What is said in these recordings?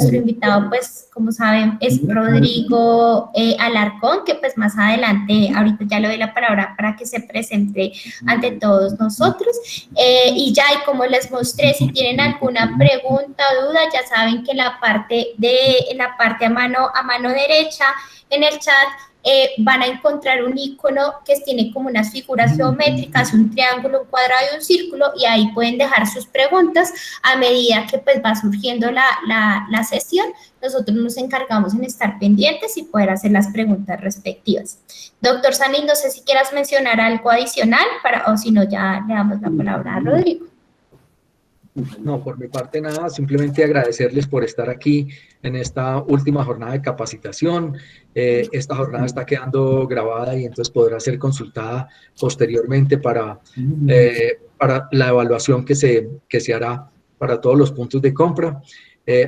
Nuestro invitado, pues, como saben, es Rodrigo Alarcón, que pues más adelante, ahorita ya le doy la palabra para que se presente ante todos nosotros. Y ya, y como les mostré, si tienen alguna pregunta o duda, ya saben que en la parte a mano derecha, en el chat, van a encontrar un icono que tiene como unas figuras geométricas, un triángulo, un cuadrado y un círculo, y ahí pueden dejar sus preguntas a medida que pues va surgiendo la sesión. Nosotros nos encargamos en estar pendientes y poder hacer las preguntas respectivas. Doctor Sanín, no sé si quieras mencionar algo adicional o si no ya le damos la palabra a Rodrigo. No, por mi parte nada, simplemente agradecerles por estar aquí en esta última jornada de capacitación. Esta jornada está quedando grabada y entonces podrá ser consultada posteriormente para la evaluación que se hará para todos los puntos de compra.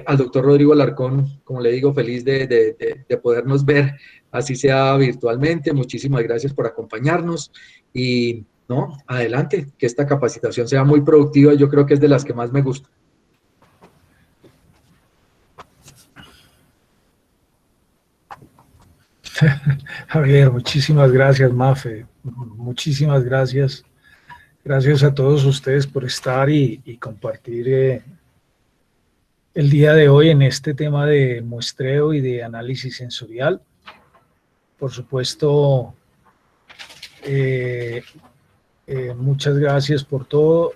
Al doctor Rodrigo Alarcón, como le digo, feliz de podernos ver, así sea virtualmente. Muchísimas gracias por acompañarnos y no, adelante, que esta capacitación sea muy productiva, yo creo que es de las que más me gusta. Javier, muchísimas gracias, Mafe, muchísimas gracias. Gracias a todos ustedes por estar y compartir el día de hoy en este tema de muestreo y de análisis sensorial. Por supuesto, muchas gracias por todo.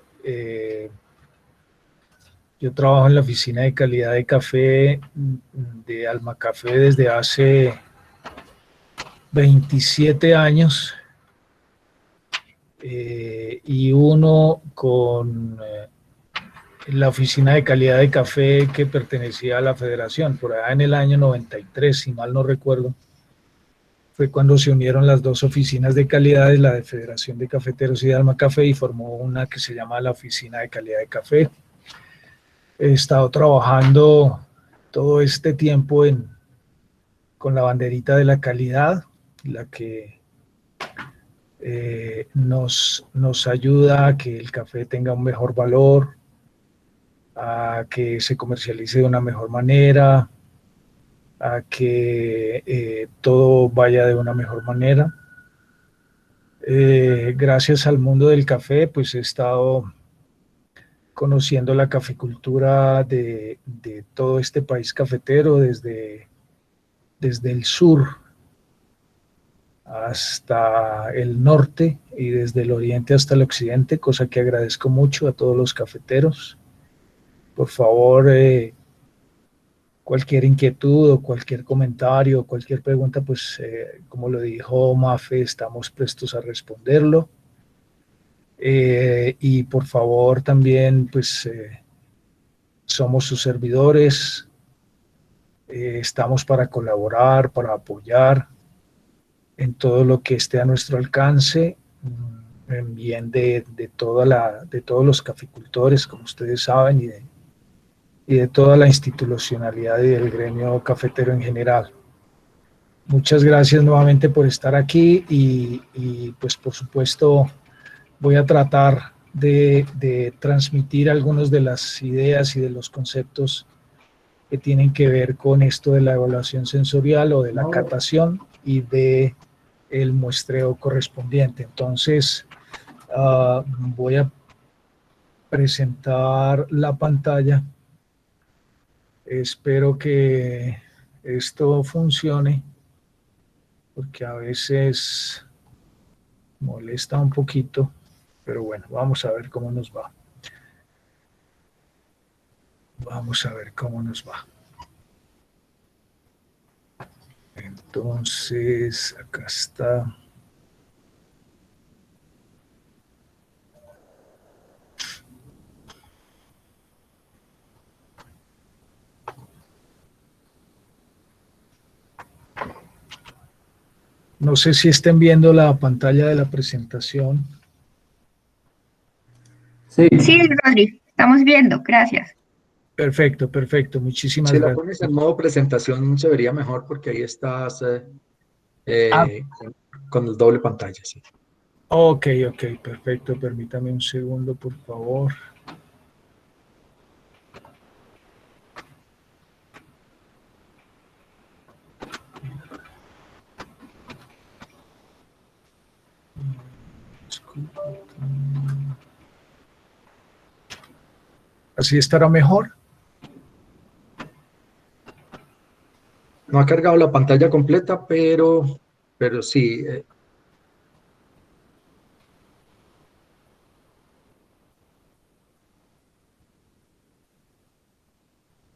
Yo trabajo en la oficina de calidad de café de Alma Café desde hace 27 años y uno con la oficina de calidad de café que pertenecía a la federación, por allá en el año 93, si mal no recuerdo, fue cuando se unieron las dos oficinas de calidad, la de Federación de Cafeteros y de Alma Café, y formó una que se llama la Oficina de Calidad de Café. He estado trabajando todo este tiempo con la banderita de la calidad, la que nos ayuda a que el café tenga un mejor valor, a que se comercialice de una mejor manera, a que todo vaya de una mejor manera. Gracias al mundo del café, pues he estado conociendo la caficultura de todo este país cafetero, desde el sur hasta el norte y desde el oriente hasta el occidente, cosa que agradezco mucho a todos los cafeteros. Por favor, cualquier inquietud o cualquier comentario, cualquier pregunta, pues como lo dijo Mafe, estamos prestos a responderlo. Y por favor también, pues somos sus servidores, estamos para colaborar, para apoyar en todo lo que esté a nuestro alcance, en bien de todos los caficultores, como ustedes saben, y de toda la institucionalidad y del gremio cafetero en general. Muchas gracias nuevamente por estar aquí y pues por supuesto voy a tratar de transmitir algunas de las ideas y de los conceptos que tienen que ver con esto de la evaluación sensorial o de la catación y de el muestreo correspondiente. Entonces, voy a presentar la pantalla. Espero que esto funcione, porque a veces molesta un poquito, pero bueno, vamos a ver cómo nos va. Vamos a ver cómo nos va. Entonces, acá está. No sé si estén viendo la pantalla de la presentación. Sí, Rodri, estamos viendo, gracias. Perfecto, perfecto, muchísimas Si gracias. la pones en modo presentación se vería mejor porque ahí estás con el doble pantalla. Sí. Ok, perfecto, permítame un segundo, por favor. ¿Así estará mejor? No ha cargado la pantalla completa, pero sí.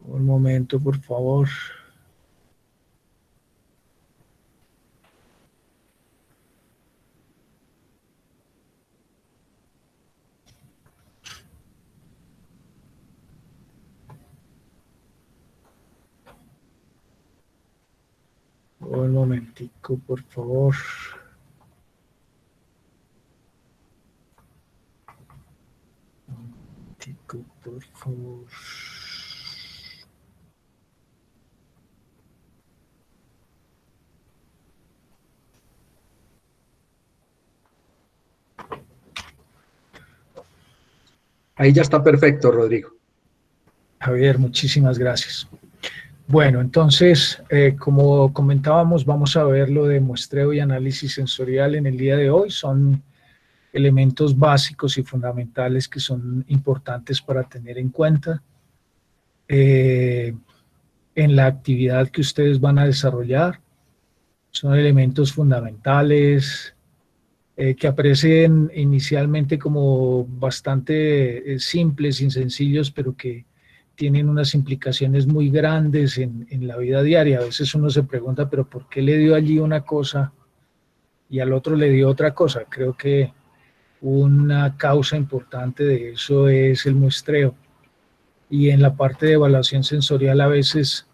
Un momento, por favor. Un momentico, por favor. Un momentico, por favor. Ahí ya está perfecto, Rodrigo. Javier, muchísimas gracias. Bueno, entonces, como comentábamos, vamos a ver lo de muestreo y análisis sensorial en el día de hoy. Son elementos básicos y fundamentales que son importantes para tener en cuenta en la actividad que ustedes van a desarrollar. Son elementos fundamentales que aparecen inicialmente como bastante simples y sencillos, pero que tienen unas implicaciones muy grandes en la vida diaria. A veces uno se pregunta, pero ¿por qué le dio allí una cosa y al otro le dio otra cosa? Creo que una causa importante de eso es el muestreo. Y en la parte de evaluación sensorial a veces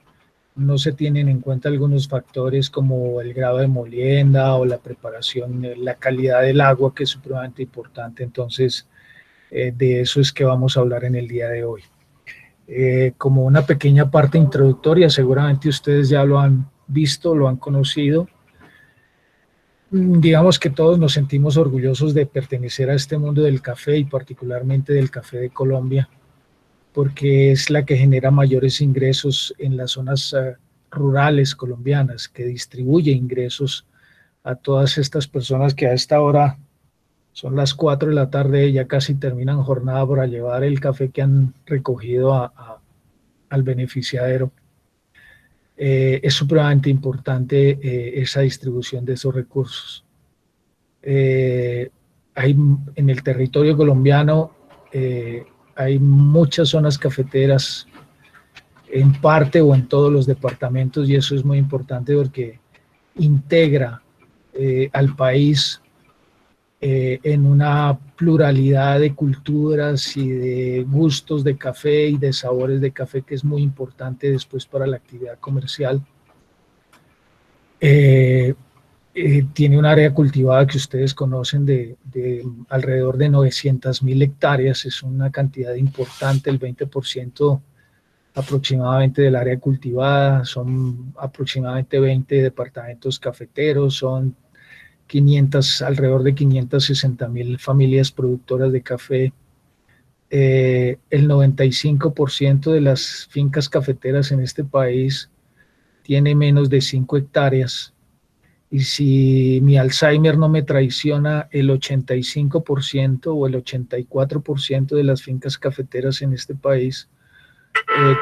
no se tienen en cuenta algunos factores como el grado de molienda o la preparación, la calidad del agua, que es supremamente importante. Entonces, de eso es que vamos a hablar en el día de hoy. Como una pequeña parte introductoria, seguramente ustedes ya lo han visto, lo han conocido. Digamos que todos nos sentimos orgullosos de pertenecer a este mundo del café y particularmente del café de Colombia, porque es la que genera mayores ingresos en las zonas rurales colombianas, que distribuye ingresos a todas estas personas que a esta hora son las 4 de la tarde, ya casi terminan jornada para llevar el café que han recogido al beneficiadero. Es supremamente importante esa distribución de esos recursos. Hay en el territorio colombiano hay muchas zonas cafeteras en parte o en todos los departamentos, y eso es muy importante porque integra al país en una pluralidad de culturas y de gustos de café y de sabores de café, que es muy importante después para la actividad comercial. Tiene un área cultivada que ustedes conocen de alrededor de 900.000 hectáreas, es una cantidad importante, el 20% aproximadamente del área cultivada, son aproximadamente 20 departamentos cafeteros, son alrededor de 560.000 familias productoras de café. El 95% de las fincas cafeteras en este país tiene menos de 5 hectáreas. Y si mi Alzheimer no me traiciona, el 85% o el 84% de las fincas cafeteras en este país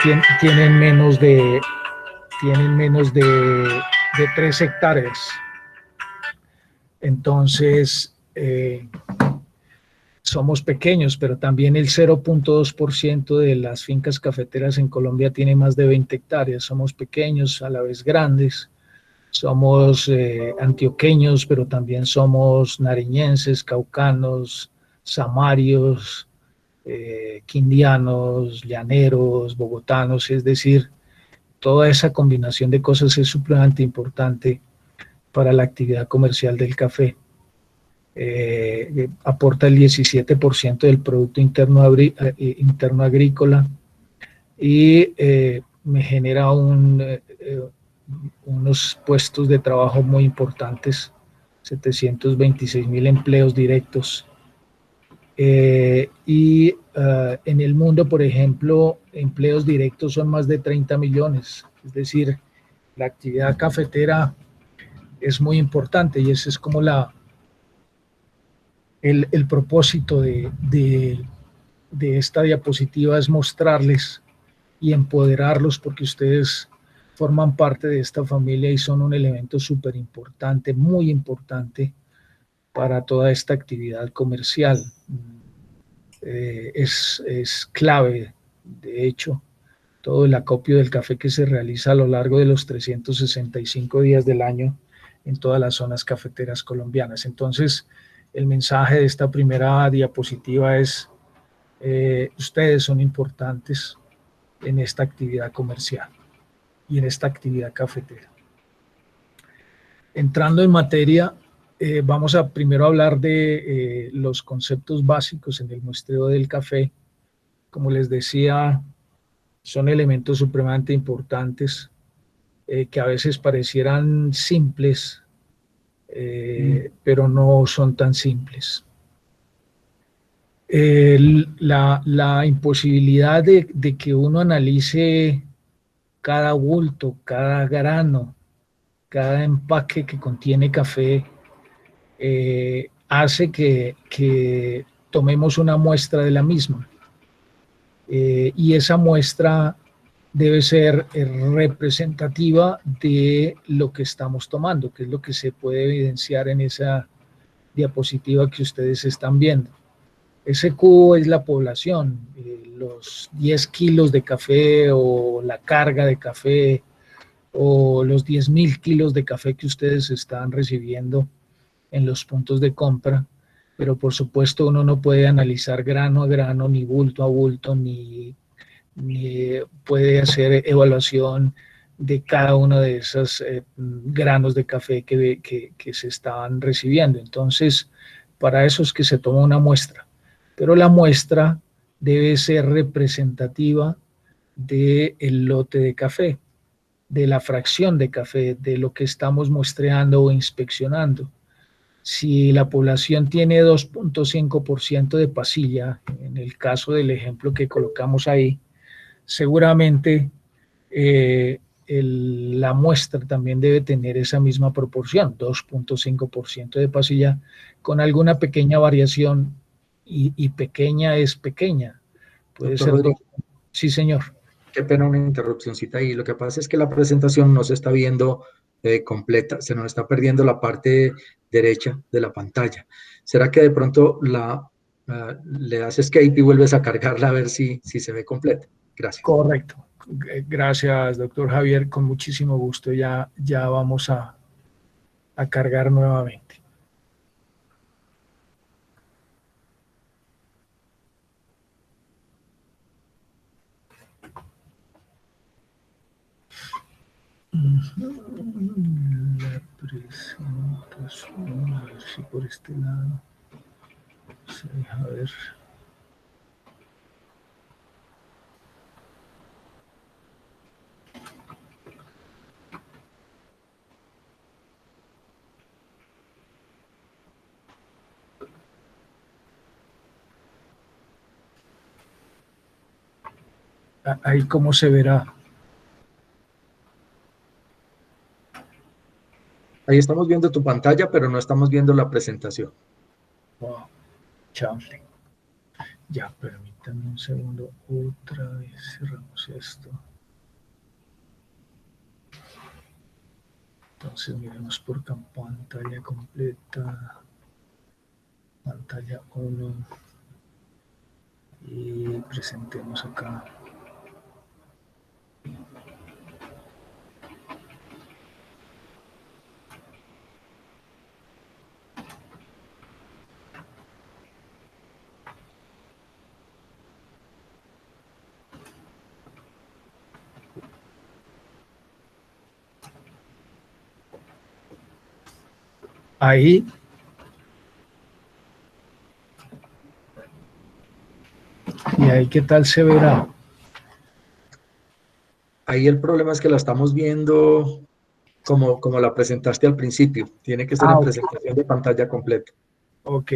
tienen menos de 3 hectáreas. Entonces, somos pequeños, pero también el 0.2% de las fincas cafeteras en Colombia tiene más de 20 hectáreas. Somos pequeños, a la vez grandes. Somos antioqueños, pero también somos nariñenses, caucanos, samarios, quindianos, llaneros, bogotanos, es decir, toda esa combinación de cosas es supremamente importante para la actividad comercial del café. Aporta el 17% del Producto Interno Agrícola y me genera unos puestos de trabajo muy importantes, 726.000 empleos directos. En el mundo, por ejemplo, empleos directos son más de 30 millones, es decir, la actividad cafetera es muy importante y esa es como el propósito de esta diapositiva es mostrarles y empoderarlos, porque ustedes forman parte de esta familia y son un elemento súper importante, muy importante para toda esta actividad comercial. Es clave, de hecho, todo el acopio del café que se realiza a lo largo de los 365 días del año en todas las zonas cafeteras colombianas. Entonces, el mensaje de esta primera diapositiva es, ustedes son importantes en esta actividad comercial y en esta actividad cafetera. Entrando en materia, vamos a primero hablar de los conceptos básicos en el muestreo del café. Como les decía, son elementos supremamente importantes que a veces parecieran simples, pero no son tan simples. La imposibilidad de que uno analice cada bulto, cada grano, cada empaque que contiene café, hace que tomemos una muestra de la misma. Y esa muestra debe ser representativa de lo que estamos tomando, que es lo que se puede evidenciar en esa diapositiva que ustedes están viendo. Ese cubo es la población, los 10 kilos de café o la carga de café o los 10.000 kilos de café que ustedes están recibiendo en los puntos de compra, pero por supuesto uno no puede analizar grano a grano, ni bulto a bulto, ni puede hacer evaluación de cada uno de esos granos de café que se estaban recibiendo. Entonces, para eso es que se toma una muestra, pero la muestra debe ser representativa del lote de café, de la fracción de café, de lo que estamos muestreando o inspeccionando. Si la población tiene 2.5% de pasilla, en el caso del ejemplo que colocamos ahí, seguramente la muestra también debe tener esa misma proporción, 2.5% de pasilla, con alguna pequeña variación, y pequeña es pequeña. Puede Doctor ser Rodríguez, sí, señor. qué pena una interrupcióncita ahí. Lo que pasa es que la presentación no se está viendo completa, se nos está perdiendo la parte derecha de la pantalla. ¿Será que de pronto le das escape y vuelves a cargarla a ver si se ve completa? Gracias. Correcto. Gracias, doctor Javier. Con muchísimo gusto. Ya vamos a cargar nuevamente. La presentación, a ver si por este lado se deja ver. Ahí cómo se verá. Ahí estamos viendo tu pantalla, pero no estamos viendo la presentación. Wow, chale. Ya, permítanme un segundo. Otra vez cerramos esto. Entonces miremos por pantalla completa. Pantalla 1. Y presentemos acá. Ahí. Y ahí qué tal se verá. Ahí el problema es que la estamos viendo como la presentaste al principio. Tiene que ser en presentación de pantalla completa. Ok.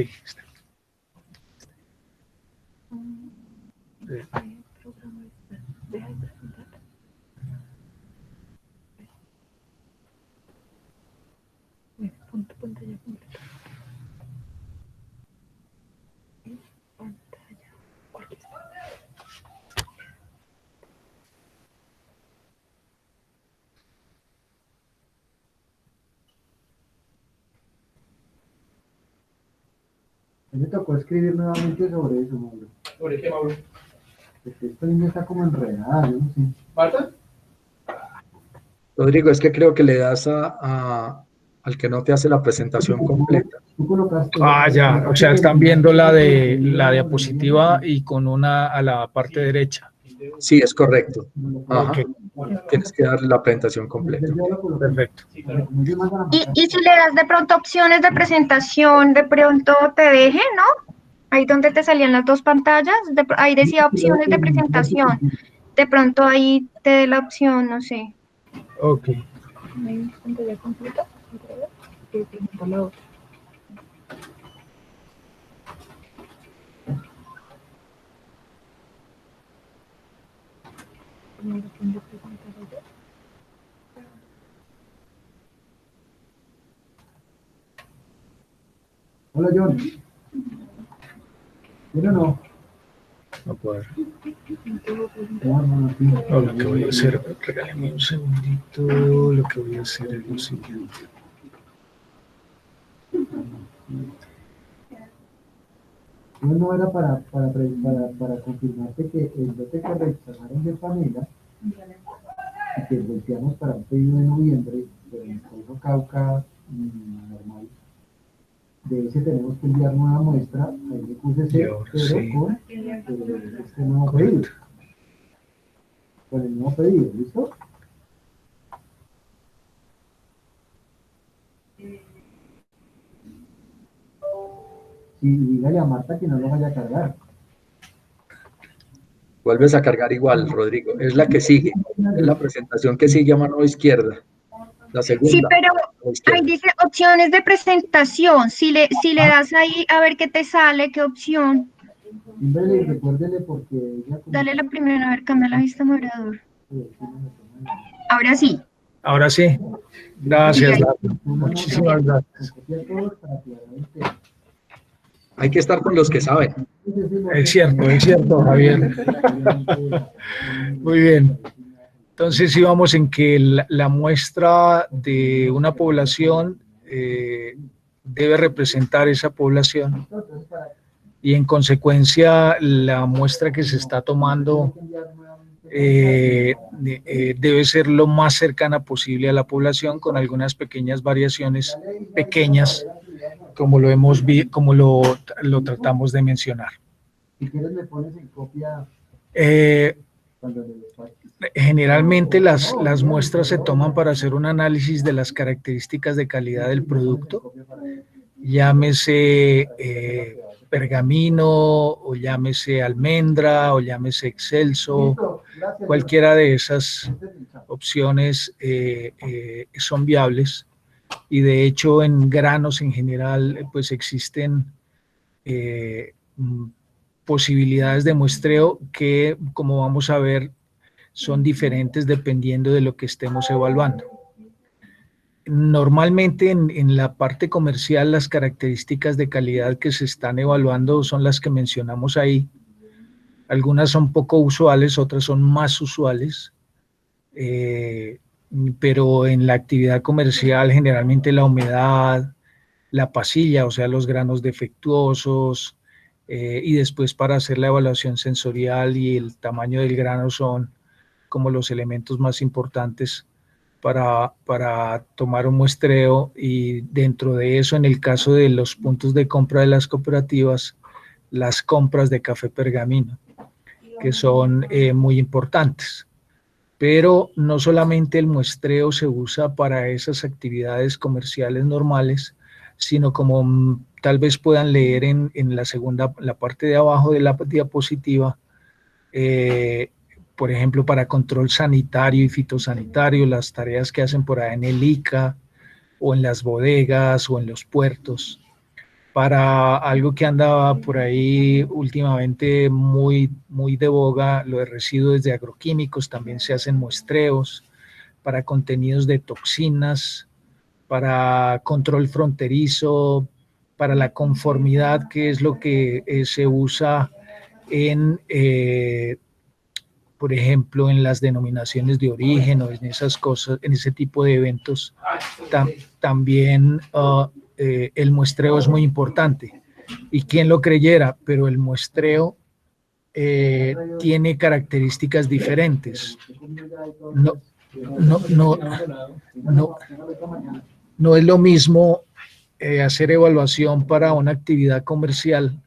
Me tocó escribir nuevamente sobre eso, Mauro. ¿Sobre qué, Mauro? Porque esta línea está como enredada, yo no sé. ¿Marta? Rodrigo, es que creo que le das al que no te hace la presentación completa. Tú colocaste... Ah, ya, o sea, están viendo la diapositiva y con una a la parte derecha. Sí, es correcto. Ajá. Ok, Tienes que darle la presentación completa. perfecto. Y si le das de pronto opciones de presentación, de pronto te deje, ¿no? Ahí donde te salían las dos pantallas, ahí decía opciones de presentación. De pronto ahí te dé la opción, no sé. Ok. Hola, John. ¿Bien o no? No puedo ver. No, no, sí. No, lo que voy a hacer, regálame un segundito, lo que voy a hacer es lo siguiente. No era para confirmarte que el lote que rechazaron de Panela y que volteamos para un pedido de noviembre, pero en el Código Cauca normal, de ese tenemos que enviar nueva muestra, ahí le puse Y cero, ahora pero sí. con este nuevo pedido. Con el nuevo pedido, ¿listo? Y dígale a Marta que no lo vaya a cargar. Vuelves a cargar igual, Rodrigo. Es la que sigue. Es la presentación que sigue a mano izquierda. La segunda. Sí, pero a mano izquierda. ahí dice opciones de presentación. Si le das ahí a ver qué te sale, qué opción. Símbele y recuérdele porque ella... Dale la primera, a ver, cambia la vista moderador. Ahora sí. Ahora sí. Gracias, Sí, Laura. Muchísimas gracias. Hay que estar con los que saben. Es cierto, Javier. Muy bien. Entonces íbamos en que la muestra de una población debe representar esa población y en consecuencia la muestra que se está tomando debe ser lo más cercana posible a la población con algunas pequeñas variaciones pequeñas como lo tratamos de mencionar. Si quieres me pones en copia cuando le despaches. Generalmente las muestras se toman para hacer un análisis de las características de calidad del producto, llámese pergamino o llámese almendra o llámese excelso, cualquiera de esas opciones son viables y de hecho en granos en general pues existen posibilidades de muestreo que, como vamos a ver, son diferentes dependiendo de lo que estemos evaluando. Normalmente en la parte comercial las características de calidad que se están evaluando son las que mencionamos ahí. Algunas son poco usuales, otras son más usuales, pero en la actividad comercial generalmente la humedad, la pasilla, o sea, los granos defectuosos, y después para hacer la evaluación sensorial y el tamaño del grano son como los elementos más importantes para tomar un muestreo, y dentro de eso, en el caso de los puntos de compra de las cooperativas, las compras de café pergamino, que son muy importantes. Pero no solamente el muestreo se usa para esas actividades comerciales normales, sino como tal vez puedan leer en la parte de abajo de la diapositiva, por ejemplo, para control sanitario y fitosanitario, las tareas que hacen por ahí en el ICA o en las bodegas o en los puertos. Para algo que anda por ahí últimamente muy de boga, lo de residuos de agroquímicos, también se hacen muestreos para contenidos de toxinas, para control fronterizo, para la conformidad, que es lo que se usa en por ejemplo, en las denominaciones de origen o en esas cosas, en ese tipo de eventos, también el muestreo es muy importante. y quién lo creyera, pero el muestreo tiene características diferentes. No es lo mismo hacer evaluación para una actividad comercial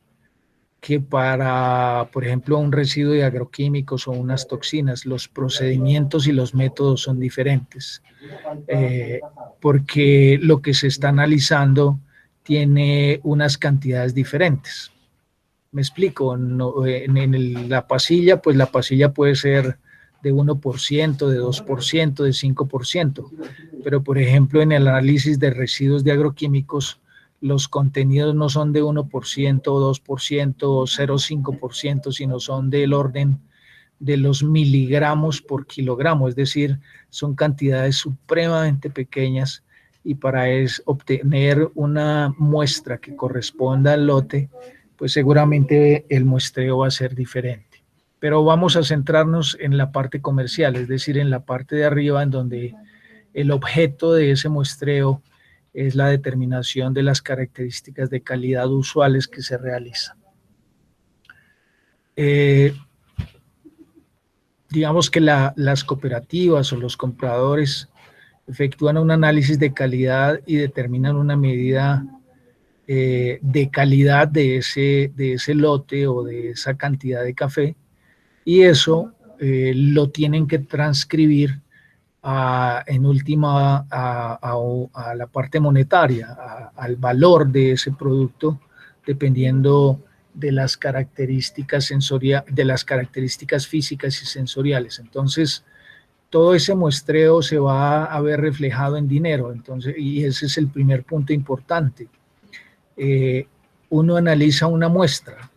que para, por ejemplo, un residuo de agroquímicos o unas toxinas. Los procedimientos y los métodos son diferentes, porque lo que se está analizando tiene unas cantidades diferentes. Me explico, no, la pasilla, pues la pasilla puede ser de 1%, de 2%, de 5%, pero por ejemplo en el análisis de residuos de agroquímicos, los contenidos no son de 1%, 2% o 0,5%, sino son del orden de los miligramos por kilogramo, es decir, son cantidades supremamente pequeñas, y para obtener una muestra que corresponda al lote, pues seguramente el muestreo va a ser diferente. Pero vamos a centrarnos en la parte comercial, es decir, en la parte de arriba, en donde el objeto de ese muestreo es la determinación de las características de calidad usuales que se realizan. Digamos que las cooperativas o los compradores efectúan un análisis de calidad y determinan una medida de calidad de ese lote o de esa cantidad de café, y eso lo tienen que transcribir en última a la parte monetaria, al valor de ese producto, dependiendo de las características de las características físicas y sensoriales. Entonces, todo ese muestreo se va a ver reflejado en dinero. Entonces, y ese es el primer punto importante. Uno analiza una muestra,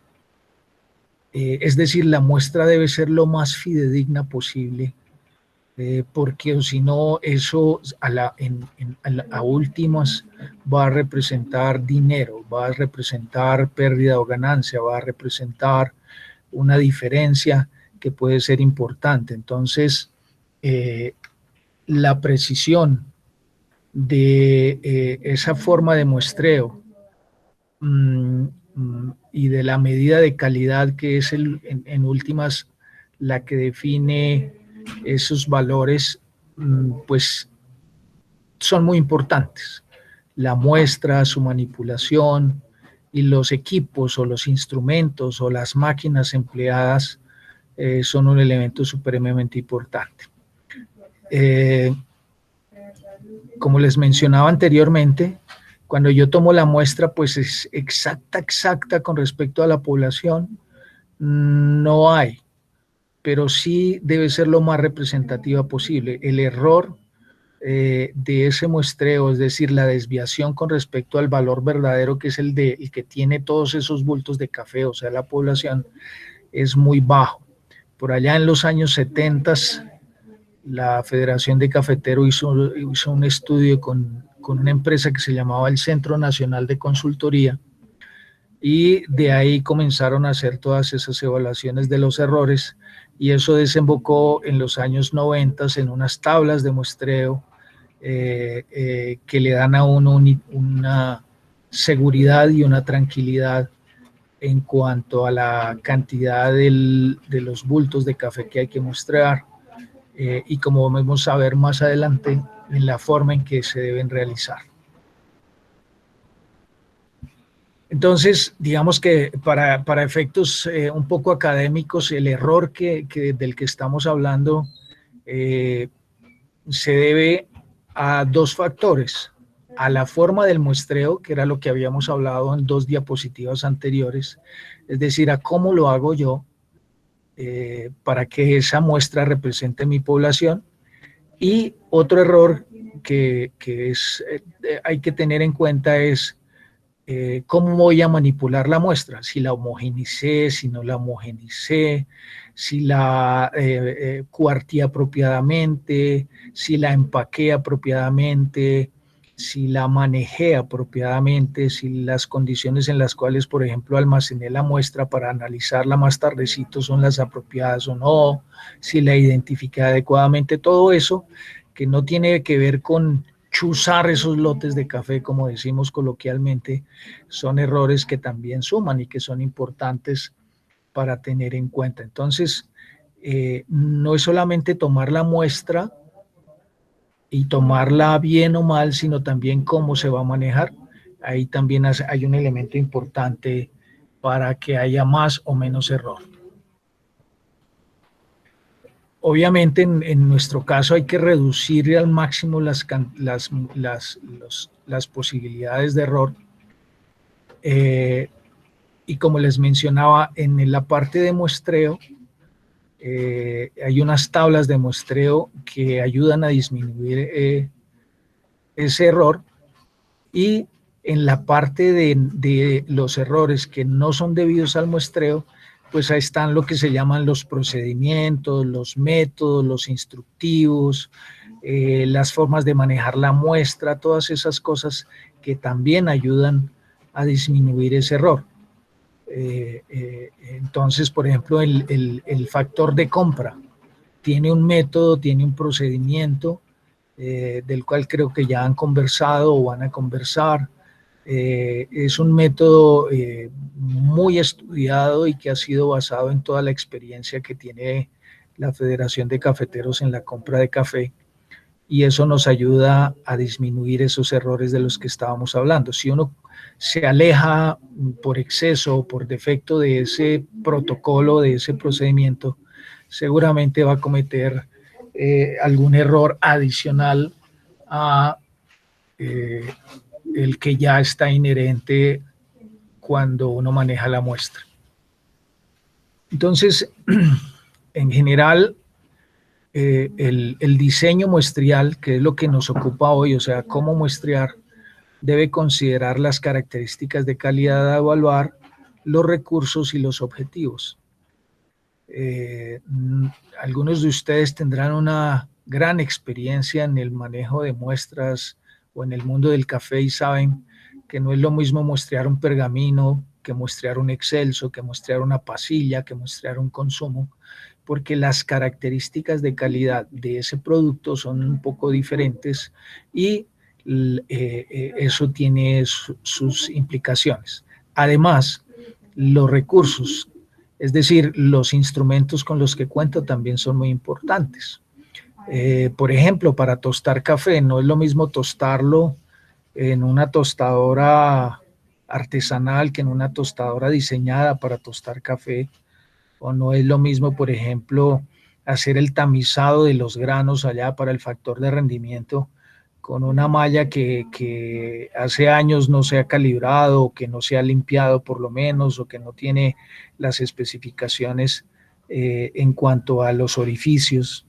es decir, la muestra debe ser lo más fidedigna posible, porque si no, eso a últimas va a representar dinero, va a representar pérdida o ganancia, va a representar una diferencia que puede ser importante. Entonces, la precisión de esa forma de muestreo y de la medida de calidad, que es en últimas la que define esos valores, pues son muy importantes. La muestra, su manipulación y los equipos o los instrumentos o las máquinas empleadas son un elemento supremamente importante. Como les mencionaba anteriormente, cuando yo tomo la muestra, pues es exacta con respecto a la población, no hay, pero sí debe ser lo más representativa posible. El error de ese muestreo, es decir, la desviación con respecto al valor verdadero, que es el que tiene todos esos bultos de café, o sea, la población, es muy bajo. Por allá en los años 70, la Federación de Cafeteros hizo un estudio con una empresa que se llamaba el Centro Nacional de Consultoría, y de ahí comenzaron a hacer todas esas evaluaciones de los errores, y eso desembocó en los años 90 en unas tablas de muestreo que le dan a uno una seguridad y una tranquilidad en cuanto a la cantidad de los bultos de café que hay que muestrear, y como vamos a ver más adelante, en la forma en que se deben realizar. Entonces, digamos que para efectos un poco académicos, el error del que estamos hablando se debe a dos factores: a la forma del muestreo, que era lo que habíamos hablado en 2 diapositivas anteriores, es decir, a cómo lo hago yo para que esa muestra represente mi población. Y otro error que hay que tener en cuenta es cómo voy a manipular la muestra, si la homogenicé, si no la homogenicé, si la cuarté apropiadamente, si la empaqué apropiadamente, si la manejé apropiadamente, si las condiciones en las cuales, por ejemplo, almacené la muestra para analizarla más tardecito son las apropiadas o no, si la identifiqué adecuadamente. Todo eso que no tiene que ver con chuzar esos lotes de café, como decimos coloquialmente, son errores que también suman y que son importantes para tener en cuenta. Entonces, no es solamente tomar la muestra y tomarla bien o mal, sino también cómo se va a manejar. Ahí también hay un elemento importante para que haya más o menos error. Obviamente en nuestro caso hay que reducir al máximo las posibilidades de error. Y como les mencionaba, en la parte de muestreo, hay unas tablas de muestreo que ayudan a disminuir ese error, y en la parte de los errores que no son debidos al muestreo, pues ahí están lo que se llaman los procedimientos, los métodos, los instructivos, las formas de manejar la muestra, todas esas cosas que también ayudan a disminuir ese error. Entonces, por ejemplo, el factor de compra tiene un método, tiene un procedimiento del cual creo que ya han conversado o van a conversar. Es un método muy estudiado y que ha sido basado en toda la experiencia que tiene la Federación de Cafeteros en la compra de café, y eso nos ayuda a disminuir esos errores de los que estábamos hablando. Si uno se aleja por exceso o por defecto de ese protocolo, de ese procedimiento, seguramente va a cometer algún error adicional a el que ya está inherente cuando uno maneja la muestra. Entonces, en general, el diseño muestrial, que es lo que nos ocupa hoy, o sea, cómo muestrear, debe considerar las características de calidad a evaluar, los recursos y los objetivos. Algunos de ustedes tendrán una gran experiencia en el manejo de muestras o en el mundo del café y saben que no es lo mismo muestrear un pergamino que muestrear un excelso, que muestrear una pasilla, que muestrear un consumo, porque las características de calidad de ese producto son un poco diferentes y eso tiene sus implicaciones. Además, los recursos, es decir, los instrumentos con los que cuento también son muy importantes. Por ejemplo, para tostar café, no es lo mismo tostarlo en una tostadora artesanal que en una tostadora diseñada para tostar café, o no es lo mismo, por ejemplo, hacer el tamizado de los granos allá para el factor de rendimiento con una malla que hace años no se ha calibrado, o que no se ha limpiado por lo menos, o que no tiene las especificaciones en cuanto a los orificios.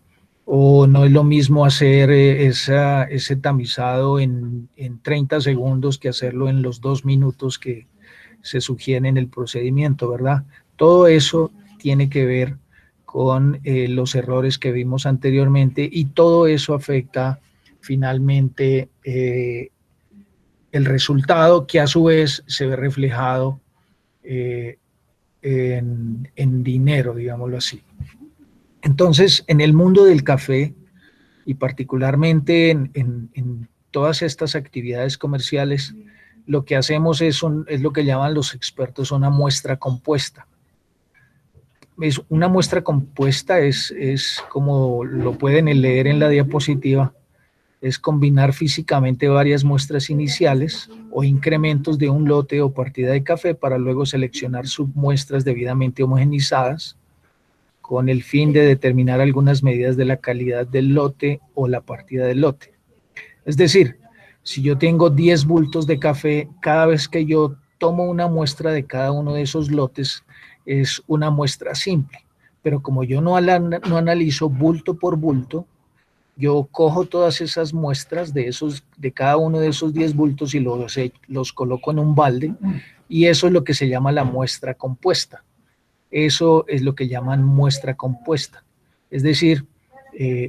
O no es lo mismo hacer ese tamizado en 30 segundos que hacerlo en los 2 minutos que se sugieren en el procedimiento, ¿verdad? Todo eso tiene que ver con los errores que vimos anteriormente, y todo eso afecta finalmente el resultado, que a su vez se ve reflejado en dinero, digámoslo así. Entonces, en el mundo del café, y particularmente en todas estas actividades comerciales, lo que hacemos es lo que llaman los expertos una muestra compuesta. Una muestra compuesta es como lo pueden leer en la diapositiva, es combinar físicamente varias muestras iniciales o incrementos de un lote o partida de café para luego seleccionar submuestras debidamente homogenizadas con el fin de determinar algunas medidas de la calidad del lote o la partida del lote. Es decir, si yo tengo 10 bultos de café, cada vez que yo tomo una muestra de cada uno de esos lotes, es una muestra simple. Pero como yo no analizo bulto por bulto, yo cojo todas esas muestras de cada uno de esos 10 bultos y los coloco en un balde, y eso es lo que se llama la muestra compuesta. Eso es lo que llaman muestra compuesta. Es decir,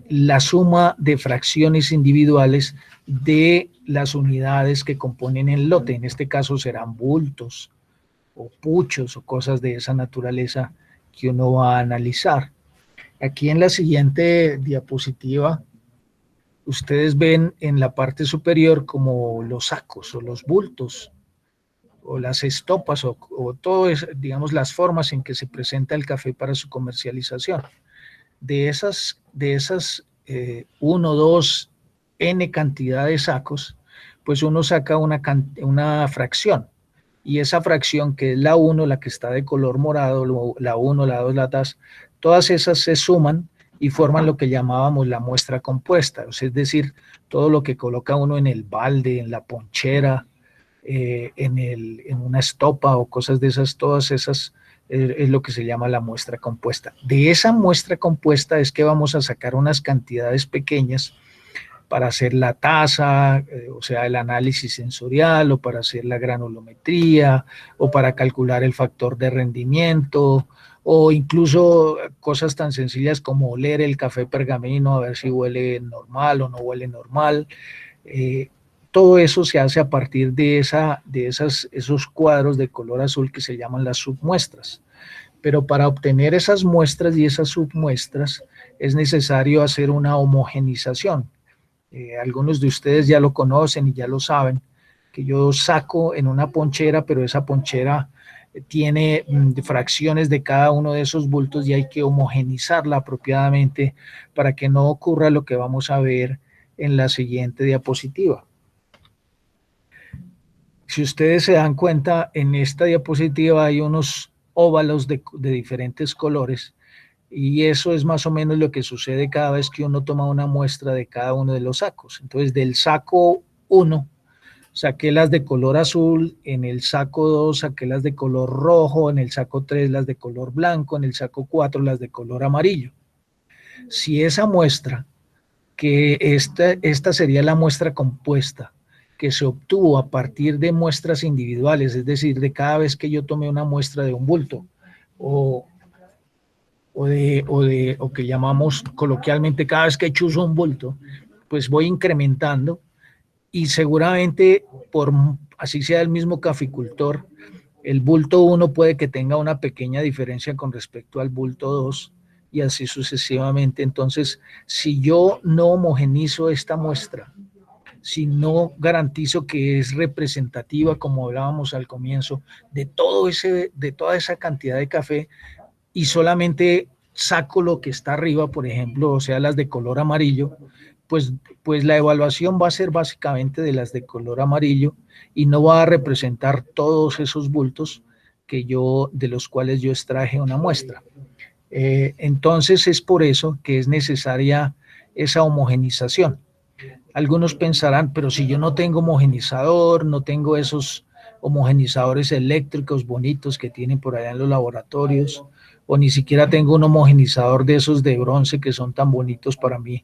la suma de fracciones individuales de las unidades que componen el lote. En este caso serán bultos o puchos o cosas de esa naturaleza que uno va a analizar. Aquí en la siguiente diapositiva ustedes ven en la parte superior como los sacos o los bultos o las estopas o todo es, digamos, las formas en que se presenta el café para su comercialización. De esas 1, 2, N cantidad de sacos, pues uno saca una fracción, y esa fracción que es la 1, la que está de color morado, la 1, la 2, la 3, todas esas se suman y forman lo que llamábamos la muestra compuesta, es decir, todo lo que coloca uno en el balde, en la ponchera, en una estopa o cosas de esas, todas esas es lo que se llama la muestra compuesta. De esa muestra compuesta es que vamos a sacar unas cantidades pequeñas para hacer la tasa, o sea, el análisis sensorial, o para hacer la granulometría, o para calcular el factor de rendimiento, o incluso cosas tan sencillas como oler el café pergamino, a ver si huele normal o no huele normal. Todo eso se hace a partir de esos cuadros de color azul que se llaman las submuestras. Pero para obtener esas muestras y esas submuestras es necesario hacer una homogenización. Algunos de ustedes ya lo conocen y ya lo saben, que yo saco en una ponchera, pero esa ponchera tiene fracciones de cada uno de esos bultos y hay que homogenizarla apropiadamente para que no ocurra lo que vamos a ver en la siguiente diapositiva. Si ustedes se dan cuenta, en esta diapositiva hay unos óvalos de diferentes colores, y eso es más o menos lo que sucede cada vez que uno toma una muestra de cada uno de los sacos. Entonces, del saco 1 saqué las de color azul, en el saco 2 saqué las de color rojo, en el saco 3 las de color blanco, en el saco 4 las de color amarillo. Si esa muestra, que esta sería la muestra compuesta, que se obtuvo a partir de muestras individuales, es decir, de cada vez que yo tomé una muestra de un bulto, o que llamamos coloquialmente cada vez que chuzo un bulto, pues voy incrementando, y seguramente, por así sea el mismo caficultor, el bulto 1 puede que tenga una pequeña diferencia con respecto al bulto 2, y así sucesivamente. Entonces, si yo no homogenizo esta muestra, si no garantizo que es representativa, como hablábamos al comienzo, de toda esa cantidad de café, y solamente saco lo que está arriba, por ejemplo, o sea, las de color amarillo, pues la evaluación va a ser básicamente de las de color amarillo y no va a representar todos esos bultos de los cuales yo extraje una muestra. Entonces es por eso que es necesaria esa homogenización. Algunos pensarán, pero si yo no tengo homogenizador, no tengo esos homogenizadores eléctricos bonitos que tienen por allá en los laboratorios, o ni siquiera tengo un homogenizador de esos de bronce que son tan bonitos para mí,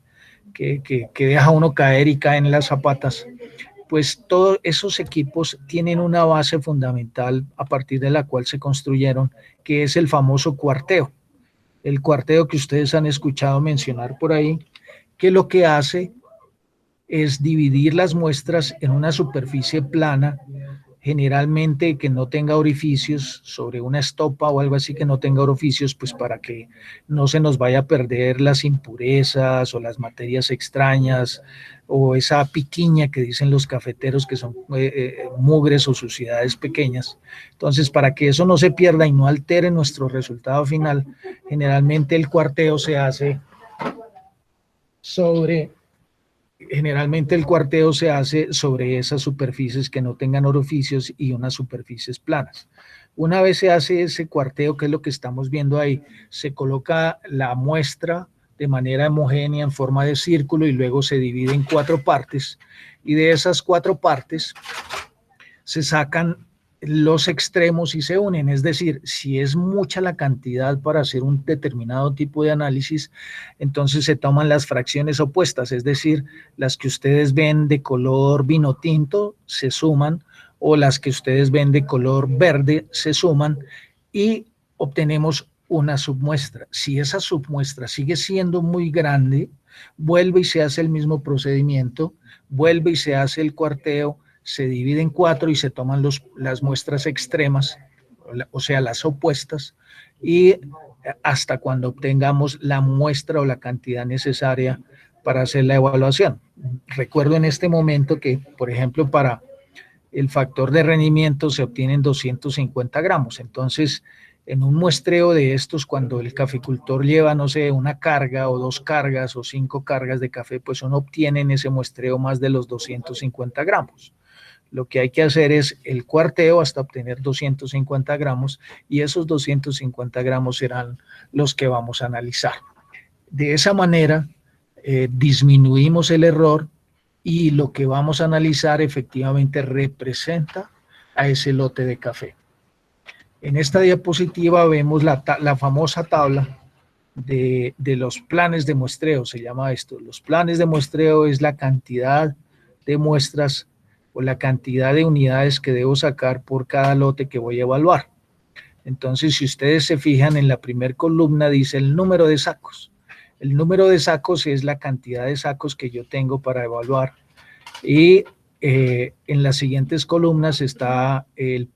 que deja uno caer y caen las zapatas, pues todos esos equipos tienen una base fundamental a partir de la cual se construyeron, que es el famoso cuarteo. El cuarteo que ustedes han escuchado mencionar por ahí, que lo que hace es dividir las muestras en una superficie plana, generalmente que no tenga orificios, sobre una estopa o algo así que no tenga orificios, pues para que no se nos vaya a perder las impurezas o las materias extrañas o esa piquiña que dicen los cafeteros, que son mugres o suciedades pequeñas. Entonces, para que eso no se pierda y no altere nuestro resultado final, generalmente el cuarteo se hace sobre esas superficies que no tengan orificios y unas superficies planas. Una vez se hace ese cuarteo, que es lo que estamos viendo ahí, se coloca la muestra de manera homogénea en forma de círculo y luego se divide en 4 partes, y de esas 4 partes se sacan los extremos y se unen. Es decir, si es mucha la cantidad para hacer un determinado tipo de análisis, entonces se toman las fracciones opuestas, es decir, las que ustedes ven de color vino tinto se suman, o las que ustedes ven de color verde se suman, y obtenemos una submuestra. Si esa submuestra sigue siendo muy grande, vuelve y se hace el mismo procedimiento, vuelve y se hace el cuarteo, se divide en 4 y se toman las muestras extremas, o sea, las opuestas, y hasta cuando obtengamos la muestra o la cantidad necesaria para hacer la evaluación. Recuerdo en este momento que, por ejemplo, para el factor de rendimiento se obtienen 250 gramos. Entonces, en un muestreo de estos, cuando el caficultor lleva, no sé, una carga o 2 cargas o 5 cargas de café, pues uno obtiene en ese muestreo más de los 250 gramos. Lo que hay que hacer es el cuarteo hasta obtener 250 gramos y esos 250 gramos serán los que vamos a analizar. De esa manera, disminuimos el error y lo que vamos a analizar efectivamente representa a ese lote de café. En esta diapositiva vemos la famosa tabla de los planes de muestreo, se llama esto. Los planes de muestreo es la cantidad de muestras o la cantidad de unidades que debo sacar por cada lote que voy a evaluar. Entonces, si ustedes se fijan en la primera columna, dice el número de sacos. El número de sacos es la cantidad de sacos que yo tengo para evaluar. Y en las siguientes columnas está el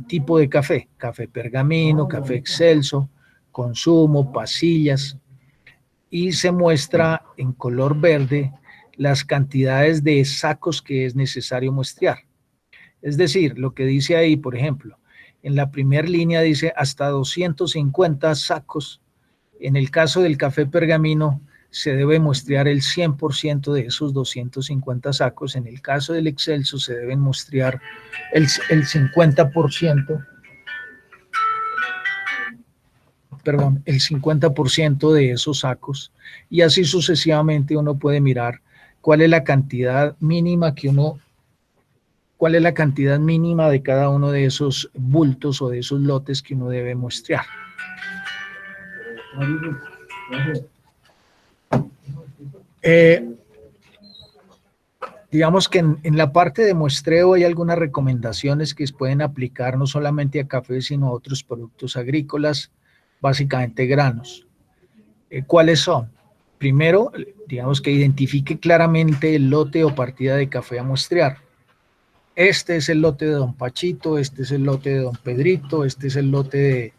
tipo de café. Café pergamino, café excelso, consumo, pasillas. Y se muestra en color verde las cantidades de sacos que es necesario muestrear. Es decir, lo que dice ahí, por ejemplo, en la primera línea dice hasta 250 sacos. En el caso del café pergamino, se debe muestrear el 100% de esos 250 sacos. En el caso del excelso, se deben muestrear el 50%. Perdón, el 50% de esos sacos. Y así sucesivamente uno puede mirar cuál es la cantidad mínima cuál es la cantidad mínima de cada uno de esos bultos o de esos lotes que uno debe muestrear. Digamos que en la parte de muestreo hay algunas recomendaciones que se pueden aplicar no solamente a café, sino a otros productos agrícolas, básicamente granos. ¿Cuáles son? Primero, digamos que identifique claramente el lote o partida de café a muestrear. Este es el lote de don Pachito, este es el lote de don Pedrito, este es el lote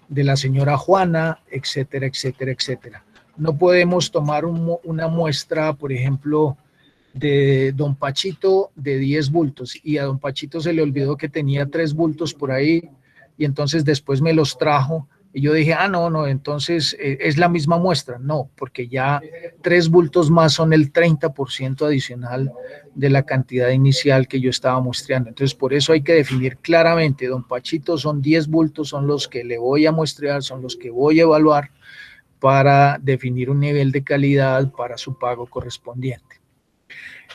de la señora Juana, etcétera, etcétera, etcétera. No podemos tomar una muestra, por ejemplo, de don Pachito de 10 bultos y a don Pachito se le olvidó que tenía 3 bultos por ahí y entonces después me los trajo y yo dije, no, entonces es la misma muestra. No, porque ya 3 bultos más son el 30% adicional de la cantidad inicial que yo estaba muestreando. Entonces por eso hay que definir claramente, don Pachito son 10 bultos, son los que le voy a muestrear, son los que voy a evaluar para definir un nivel de calidad para su pago correspondiente.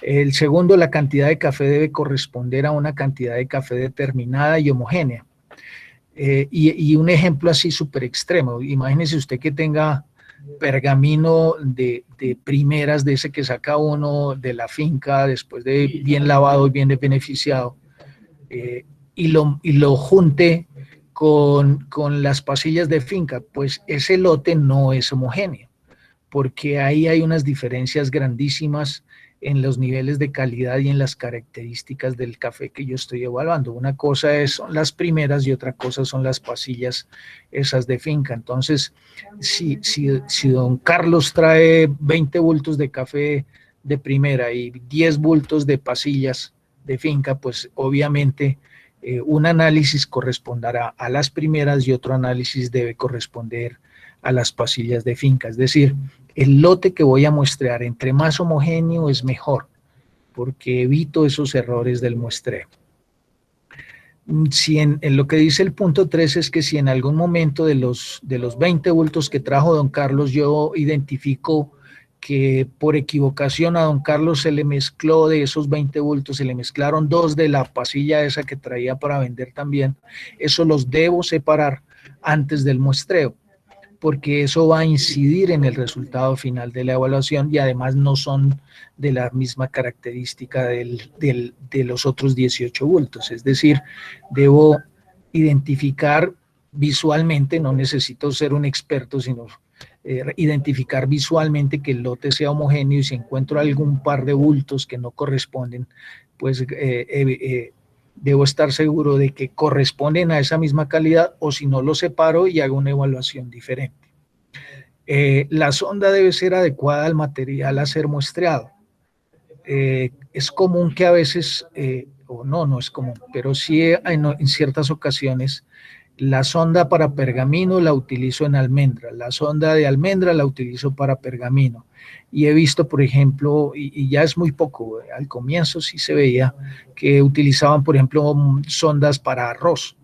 El segundo, la cantidad de café debe corresponder a una cantidad de café determinada y homogénea. Y un ejemplo así súper extremo, imagínese usted que tenga pergamino de primeras, de ese que saca uno de la finca después de bien lavado y bien beneficiado, y lo junte con las pasillas de finca, pues ese lote no es homogéneo, porque ahí hay unas diferencias grandísimas en los niveles de calidad y en las características del café que yo estoy evaluando. Una cosa son las primeras y otra cosa son las pasillas esas de finca. Entonces, si don Carlos trae 20 bultos de café de primera y 10 bultos de pasillas de finca, pues obviamente un análisis corresponderá a las primeras y otro análisis debe corresponder a las pasillas de finca. Es decir, el lote que voy a muestrear, entre más homogéneo es mejor, porque evito esos errores del muestreo. Si en lo que dice el punto 3 es que si en algún momento de los 20 bultos que trajo don Carlos yo identifico que por equivocación a don Carlos se le mezcló de esos 20 bultos, se le mezclaron 2 de la pasilla esa que traía para vender también, eso los debo separar antes del muestreo, porque eso va a incidir en el resultado final de la evaluación y además no son de la misma característica de los otros 18 bultos. Es decir, debo identificar visualmente, no necesito ser un experto, sino identificar visualmente que el lote sea homogéneo y si encuentro algún par de bultos que no corresponden, pues debo estar seguro de que corresponden a esa misma calidad o si no lo separo y hago una evaluación diferente. La sonda debe ser adecuada al material a ser muestreado. Es común que a veces, o no es común, pero sí en ciertas ocasiones, la sonda para pergamino la utilizo en almendra, la sonda de almendra la utilizo para pergamino. Y he visto, por ejemplo, y ya es muy poco, al comienzo sí se veía que utilizaban, por ejemplo, sondas para arroz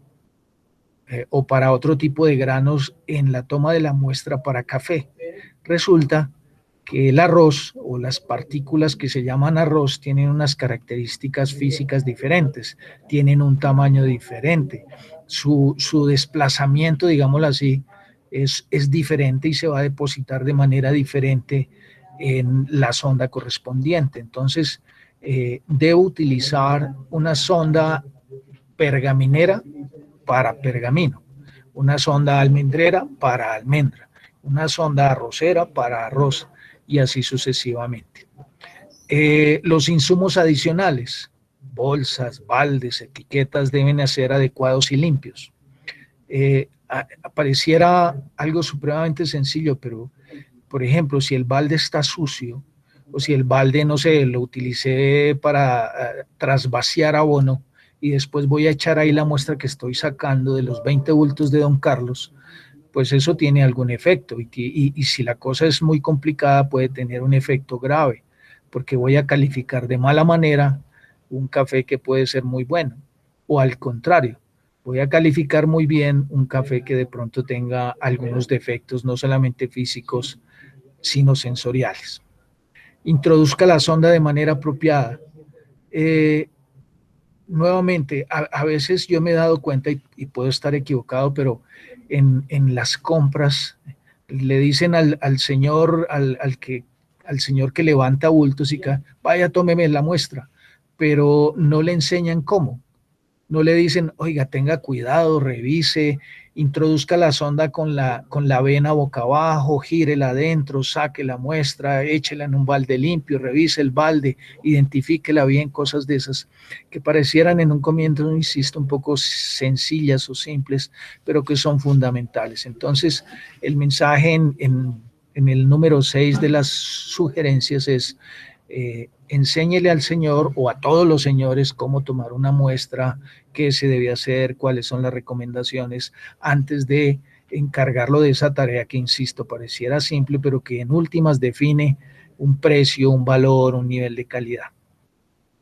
o para otro tipo de granos en la toma de la muestra para café. Resulta que el arroz o las partículas que se llaman arroz tienen unas características físicas diferentes, tienen un tamaño diferente, su desplazamiento, digámoslo así, es diferente y se va a depositar de manera diferente en la sonda correspondiente. Entonces, debo utilizar una sonda pergaminera para pergamino, una sonda almendrera para almendra, una sonda arrocera para arroz y así sucesivamente. Los insumos adicionales, bolsas, baldes, etiquetas deben ser adecuados y limpios. Pareciera algo supremamente sencillo, pero por ejemplo, si el balde está sucio o si el balde, no sé, lo utilicé para trasvaciar abono y después voy a echar ahí la muestra que estoy sacando de los 20 bultos de Don Carlos, pues eso tiene algún efecto y si la cosa es muy complicada puede tener un efecto grave, porque voy a calificar de mala manera un café que puede ser muy bueno, o al contrario, voy a calificar muy bien un café que de pronto tenga algunos defectos, no solamente físicos, sino sensoriales. Introduzca la sonda de manera apropiada. Nuevamente, a veces yo me he dado cuenta y puedo estar equivocado, pero en las compras le dicen al señor que levanta bultos y que vaya, tómeme la muestra, pero no le enseñan cómo. No le dicen, oiga, tenga cuidado, revise, introduzca la sonda con la vena boca abajo, gírela adentro, saque la muestra, échela en un balde limpio, revise el balde, identifíquela bien, cosas de esas que parecieran en un comienzo, insisto, un poco sencillas o simples, pero que son fundamentales. Entonces, el mensaje en el número 6 de las sugerencias es: enséñele al señor o a todos los señores cómo tomar una muestra, qué se debe hacer, cuáles son las recomendaciones antes de encargarlo de esa tarea que, insisto, pareciera simple, pero que en últimas define un precio, un valor, un nivel de calidad.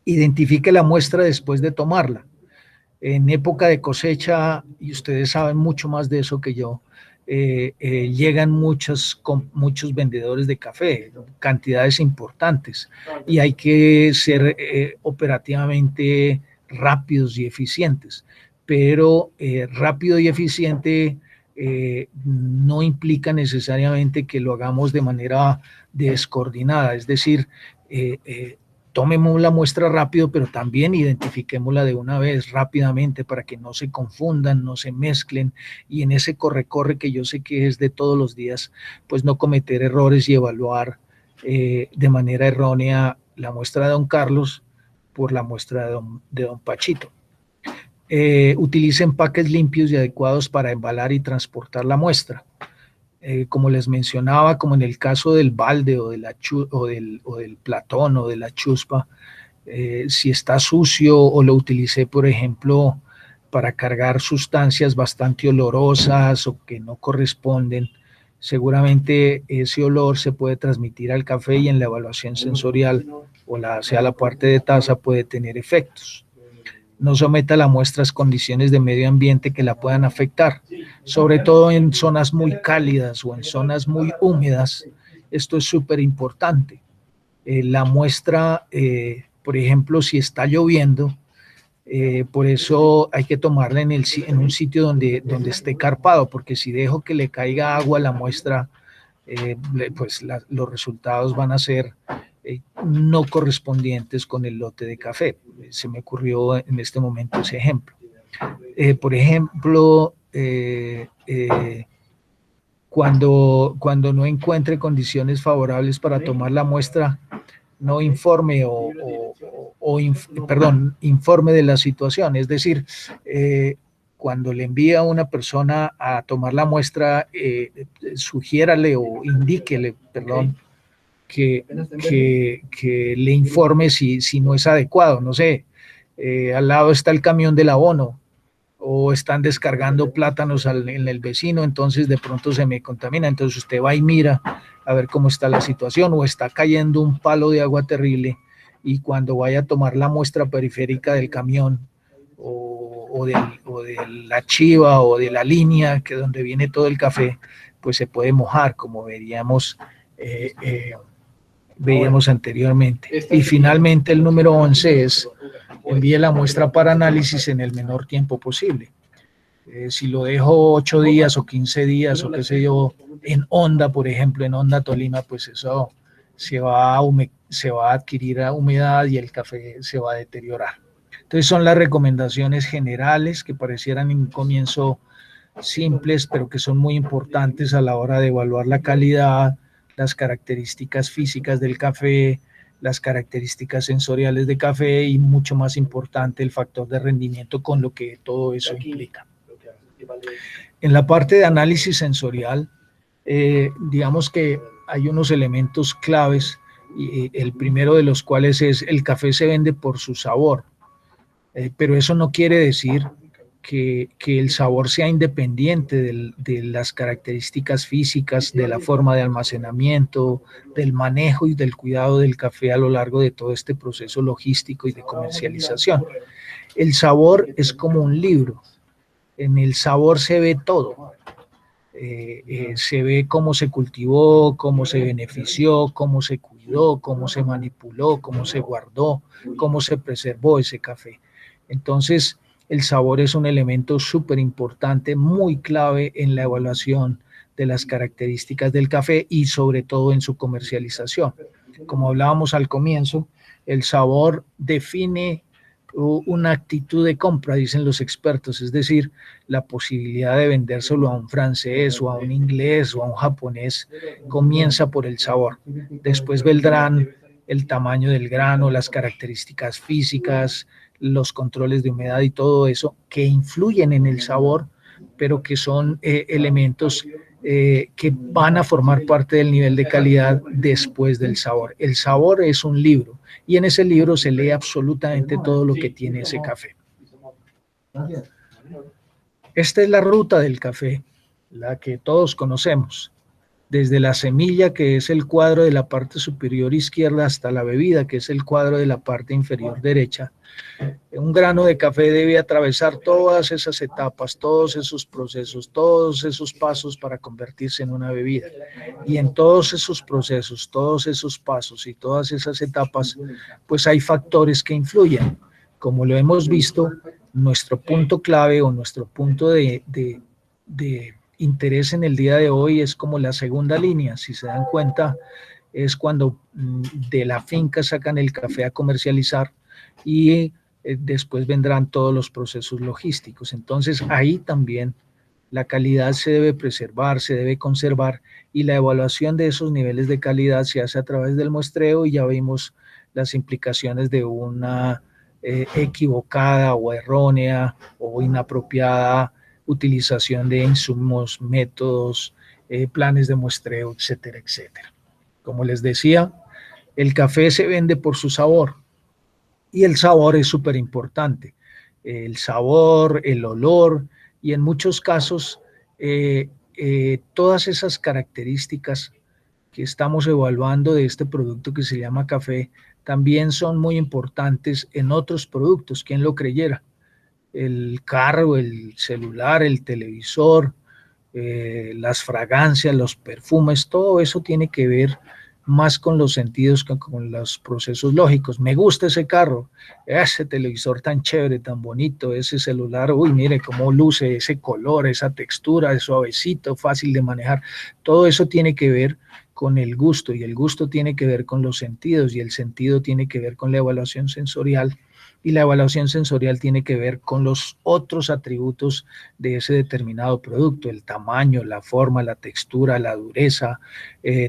Identifique la muestra después de tomarla. En época de cosecha, y ustedes saben mucho más de eso que yo, llegan muchos vendedores de café, cantidades importantes, y hay que ser operativamente rápidos y eficientes, pero rápido y eficiente no implica necesariamente que lo hagamos de manera descoordinada, es decir, tomemos la muestra rápido, pero también identifiquémosla de una vez rápidamente para que no se confundan, no se mezclen, y en ese corre-corre que yo sé que es de todos los días, pues no cometer errores y evaluar de manera errónea la muestra de Don Carlos por la muestra de Don Pachito. Utilice empaques limpios y adecuados para embalar y transportar la muestra. Como les mencionaba, como en el caso del balde o del platón o de la chuspa, si está sucio o lo utilicé, por ejemplo, para cargar sustancias bastante olorosas o que no corresponden, seguramente ese olor se puede transmitir al café y en la evaluación sensorial o sea la parte de taza puede tener efectos. No someta la muestra a condiciones de medio ambiente que la puedan afectar, sobre todo en zonas muy cálidas o en zonas muy húmedas. Esto es súper importante. La muestra, por ejemplo, si está lloviendo, por eso hay que tomarla en un sitio donde esté carpado, porque si dejo que le caiga agua a la muestra, pues los resultados van a ser no correspondientes con el lote de café. Se me ocurrió en este momento ese ejemplo. Por ejemplo, cuando no encuentre condiciones favorables para tomar la muestra, no informe informe de la situación. Es decir, cuando le envía a una persona a tomar la muestra, sugiérale o indíquele, perdón, que le informe si no es adecuado, no sé, al lado está el camión del abono, o están descargando plátanos en el vecino, entonces de pronto se me contamina, entonces usted va y mira a ver cómo está la situación, o está cayendo un palo de agua terrible, y cuando vaya a tomar la muestra periférica del camión, o de la chiva, o de la línea, que es donde viene todo el café, pues se puede mojar, como veíamos anteriormente. Y finalmente el número 11 es: envíe la muestra para análisis en el menor tiempo posible. Si lo dejo 8 días o 15 días o qué sé yo, en Honda, por ejemplo, en Honda Tolima, pues eso se va a adquirir humedad y el café se va a deteriorar. Entonces son las recomendaciones generales que parecieran en un comienzo simples, pero que son muy importantes a la hora de evaluar la calidad, las características físicas del café, las características sensoriales de café y, mucho más importante, el factor de rendimiento con lo que todo eso implica. En la parte de análisis sensorial, digamos que hay unos elementos claves, y el primero de los cuales es: el café se vende por su sabor, pero eso no quiere decir que el sabor sea independiente de las características físicas, de la forma de almacenamiento, del manejo y del cuidado del café a lo largo de todo este proceso logístico y de comercialización. El sabor es como un libro. En el sabor se ve todo. Se ve cómo se cultivó, cómo se benefició, cómo se cuidó, cómo se manipuló, cómo se guardó, cómo se preservó ese café. Entonces, el sabor es un elemento súper importante, muy clave en la evaluación de las características del café y sobre todo en su comercialización. Como hablábamos al comienzo, el sabor define una actitud de compra, dicen los expertos, es decir, la posibilidad de vendérselo a un francés o a un inglés o a un japonés comienza por el sabor. Después vendrán el tamaño del grano, las características físicas, los controles de humedad y todo eso que influyen en el sabor, pero que son elementos que van a formar parte del nivel de calidad después del sabor. El sabor es un libro y en ese libro se lee absolutamente todo lo que tiene ese café. Esta es la ruta del café, la que todos conocemos. Desde la semilla, que es el cuadro de la parte superior izquierda, hasta la bebida, que es el cuadro de la parte inferior derecha. Un grano de café debe atravesar todas esas etapas, todos esos procesos, todos esos pasos para convertirse en una bebida. Y en todos esos procesos, todos esos pasos y todas esas etapas, pues hay factores que influyen. Como lo hemos visto, nuestro punto clave o nuestro punto de interés en el día de hoy es como la segunda línea. Si se dan cuenta, es cuando de la finca sacan el café a comercializar y después vendrán todos los procesos logísticos. Entonces ahí también la calidad se debe preservar, se debe conservar, y la evaluación de esos niveles de calidad se hace a través del muestreo, y ya vimos las implicaciones de una equivocada o errónea o inapropiada utilización de insumos, métodos, planes de muestreo, etcétera, etcétera. Como les decía, el café se vende por su sabor y el sabor es súper importante. El sabor, el olor y en muchos casos todas esas características que estamos evaluando de este producto que se llama café también son muy importantes en otros productos. ¿Quién lo creyera? El carro, el celular, el televisor, las fragancias, los perfumes, todo eso tiene que ver más con los sentidos que con los procesos lógicos. Me gusta ese carro, ese televisor tan chévere, tan bonito, ese celular, uy, mire cómo luce, ese color, esa textura, es suavecito, fácil de manejar. Todo eso tiene que ver con el gusto, y el gusto tiene que ver con los sentidos, y el sentido tiene que ver con la evaluación sensorial, y la evaluación sensorial tiene que ver con los otros atributos de ese determinado producto, el tamaño, la forma, la textura, la dureza,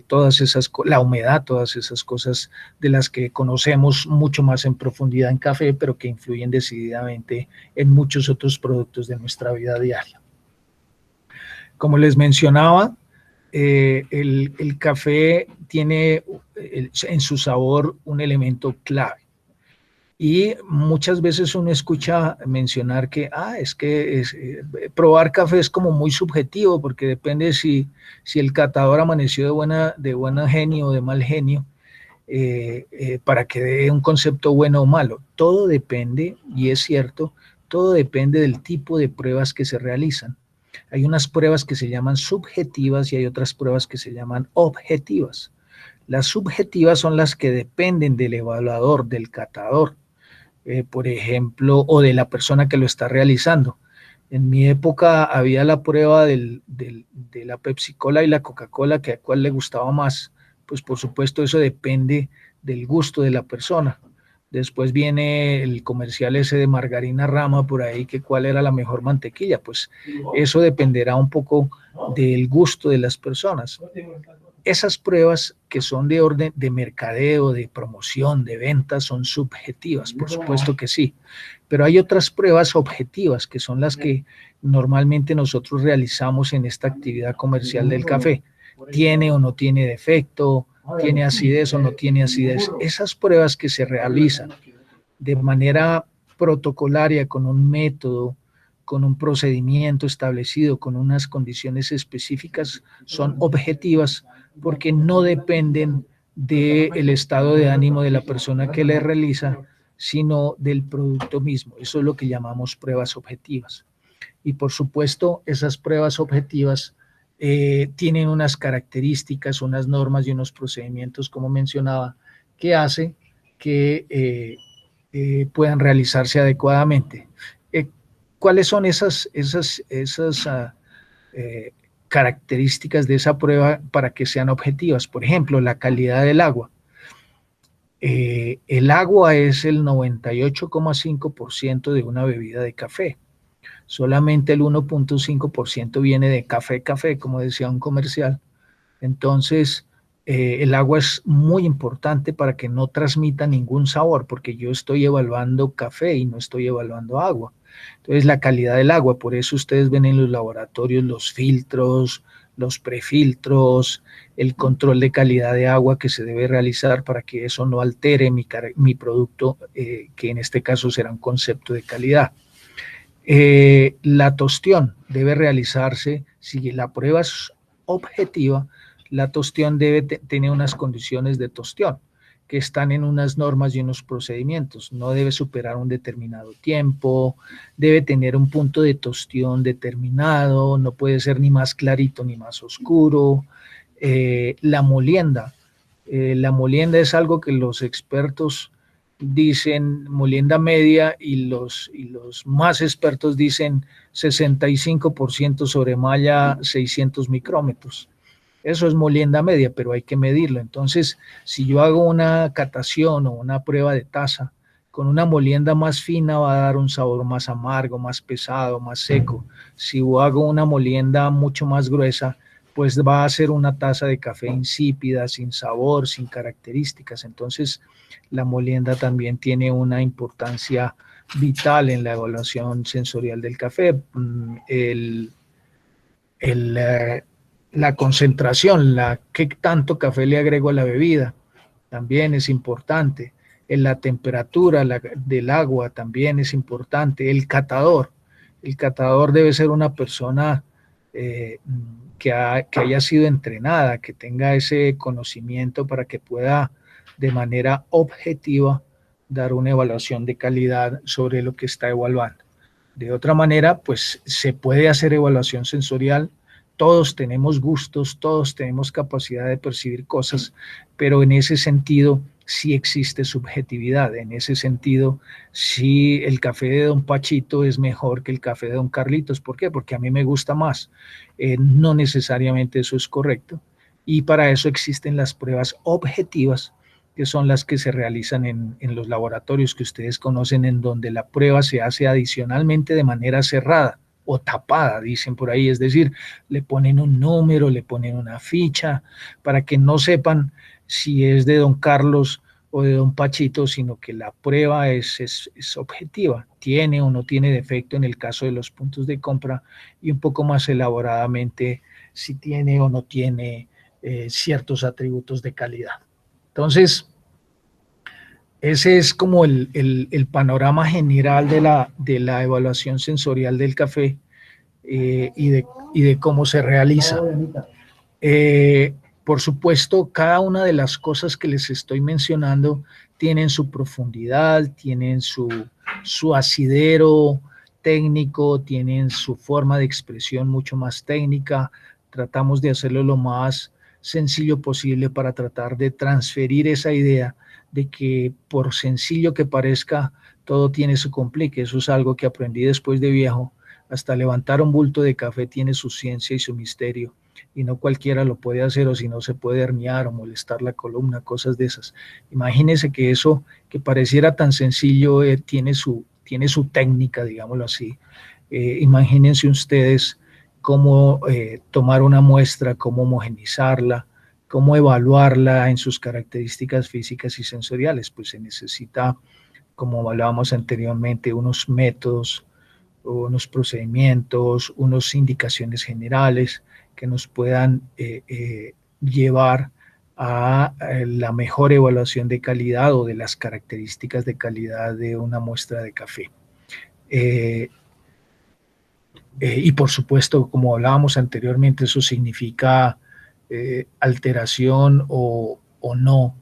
todas esas, la humedad, todas esas cosas de las que conocemos mucho más en profundidad en café, pero que influyen decididamente en muchos otros productos de nuestra vida diaria. Como les mencionaba, el café tiene en su sabor un elemento clave. Y muchas veces uno escucha mencionar que probar café es como muy subjetivo, porque depende si el catador amaneció de buen genio o de mal genio, para que dé un concepto bueno o malo. Todo depende, y es cierto, todo depende del tipo de pruebas que se realizan. Hay unas pruebas que se llaman subjetivas y hay otras pruebas que se llaman objetivas. Las subjetivas son las que dependen del evaluador, del catador, por ejemplo, o de la persona que lo está realizando. En mi época había la prueba de la Pepsi-Cola y la Coca-Cola, que a cuál le gustaba más. Pues por supuesto eso depende del gusto de la persona. Después viene el comercial ese de margarina Rama por ahí, que cuál era la mejor mantequilla. Pues eso dependerá un poco del gusto de las personas. Esas pruebas que son de orden de mercadeo, de promoción, de ventas, son subjetivas, por supuesto que sí. Pero hay otras pruebas objetivas, que son las que normalmente nosotros realizamos en esta actividad comercial del café. ¿Tiene o no tiene defecto? ¿Tiene acidez o no tiene acidez? Esas pruebas que se realizan de manera protocolaria, con un método, con un procedimiento establecido, con unas condiciones específicas, son objetivas, porque no dependen del estado de ánimo de la persona que le realiza, sino del producto mismo. Eso es lo que llamamos pruebas objetivas. Y por supuesto, esas pruebas objetivas tienen unas características, unas normas y unos procedimientos, como mencionaba, que hace que puedan realizarse adecuadamente. ¿Cuáles son esas características de esa prueba para que sean objetivas? Por ejemplo, la calidad del agua. El agua es el 98,5% de una bebida de café. Solamente el 1,5% viene de café, como decía un comercial. Entonces, el agua es muy importante para que no transmita ningún sabor, porque yo estoy evaluando café y no estoy evaluando agua. Entonces, la calidad del agua, por eso ustedes ven en los laboratorios los filtros, los prefiltros, el control de calidad de agua que se debe realizar para que eso no altere mi producto, que en este caso será un concepto de calidad. La tostión debe realizarse, si la prueba es objetiva, la tostión debe tener unas condiciones de tostión que están en unas normas y unos procedimientos. No debe superar un determinado tiempo, debe tener un punto de tostión determinado, no puede ser ni más clarito ni más oscuro. La molienda es algo que los expertos dicen molienda media y los más expertos dicen 65% sobre malla 600 micrómetros. Eso es molienda media, pero hay que medirlo. Entonces, si yo hago una catación o una prueba de taza, con una molienda más fina va a dar un sabor más amargo, más pesado, más seco. Si yo hago una molienda mucho más gruesa, pues va a ser una taza de café insípida, sin sabor, sin características. Entonces, la molienda también tiene una importancia vital en la evaluación sensorial del café. La concentración, qué tanto café le agrego a la bebida, también es importante. La temperatura del agua también es importante. El catador debe ser una persona que haya sido entrenada, que tenga ese conocimiento para que pueda de manera objetiva dar una evaluación de calidad sobre lo que está evaluando. De otra manera, pues se puede hacer evaluación sensorial. Todos tenemos gustos, todos tenemos capacidad de percibir cosas, pero en ese sentido sí existe subjetividad. En ese sentido, sí el café de Don Pachito es mejor que el café de Don Carlitos. ¿Por qué? Porque a mí me gusta más. No necesariamente eso es correcto. y para eso existen las pruebas objetivas, que son las que se realizan en los laboratorios que ustedes conocen, en donde la prueba se hace adicionalmente de manera cerrada o tapada, dicen por ahí, es decir, le ponen un número, le ponen una ficha, para que no sepan si es de don Carlos o de don Pachito, sino que la prueba es objetiva, tiene o no tiene defecto en el caso de los puntos de compra, y un poco más elaboradamente si tiene o no tiene ciertos atributos de calidad. Entonces, ese es como el panorama general de la evaluación sensorial del café y de cómo se realiza. Por supuesto, cada una de las cosas que les estoy mencionando tienen su profundidad, tienen su asidero técnico, tienen su forma de expresión mucho más técnica. Tratamos de hacerlo lo más sencillo posible para tratar de transferir esa idea de que, por sencillo que parezca, todo tiene su complique. Eso es algo que aprendí después de viejo. Hasta levantar un bulto de café tiene su ciencia y su misterio, y no cualquiera lo puede hacer, o si no se puede herniar o molestar la columna, cosas de esas. Imagínense que eso que pareciera tan sencillo tiene su técnica, digámoslo así. Imagínense ustedes cómo tomar una muestra, cómo homogenizarla, cómo evaluarla en sus características físicas y sensoriales. Pues se necesita, como hablábamos anteriormente, unos métodos, unos procedimientos, unas indicaciones generales que nos puedan llevar a la mejor evaluación de calidad o de las características de calidad de una muestra de café. Y por supuesto, como hablábamos anteriormente, eso significa alteración o no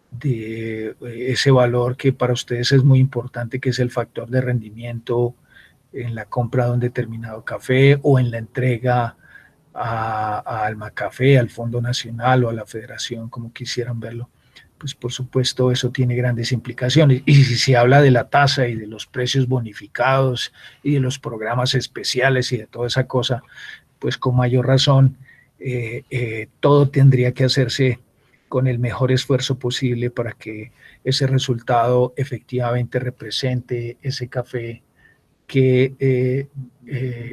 de ese valor que para ustedes es muy importante, que es el factor de rendimiento en la compra de un determinado café o en la entrega a Alma Café, al Fondo Nacional o a la Federación, como quisieran verlo. Pues por supuesto eso tiene grandes implicaciones. Y si se habla de la tasa y de los precios bonificados y de los programas especiales y de toda esa cosa, pues con mayor razón todo tendría que hacerse con el mejor esfuerzo posible para que ese resultado efectivamente represente ese café que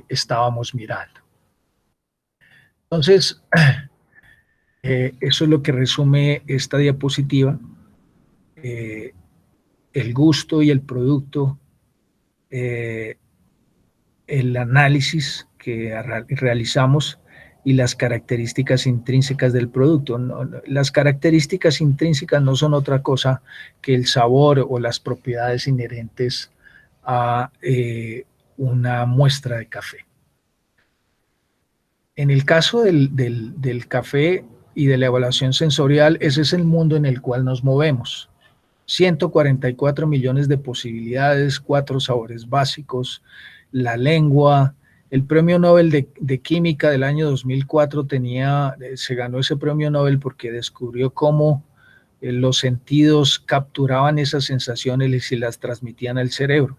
estábamos mirando. Entonces, eso es lo que resume esta diapositiva. El gusto y el producto, el análisis que realizamos y las características intrínsecas del producto. Las características intrínsecas no son otra cosa que el sabor o las propiedades inherentes a una muestra de café. En el caso del café y de la evaluación sensorial, ese es el mundo en el cual nos movemos. 144 millones de posibilidades, 4 sabores básicos, la lengua. El premio Nobel de Química del año 2004 se ganó ese premio Nobel porque descubrió cómo los sentidos capturaban esas sensaciones y las transmitían al cerebro.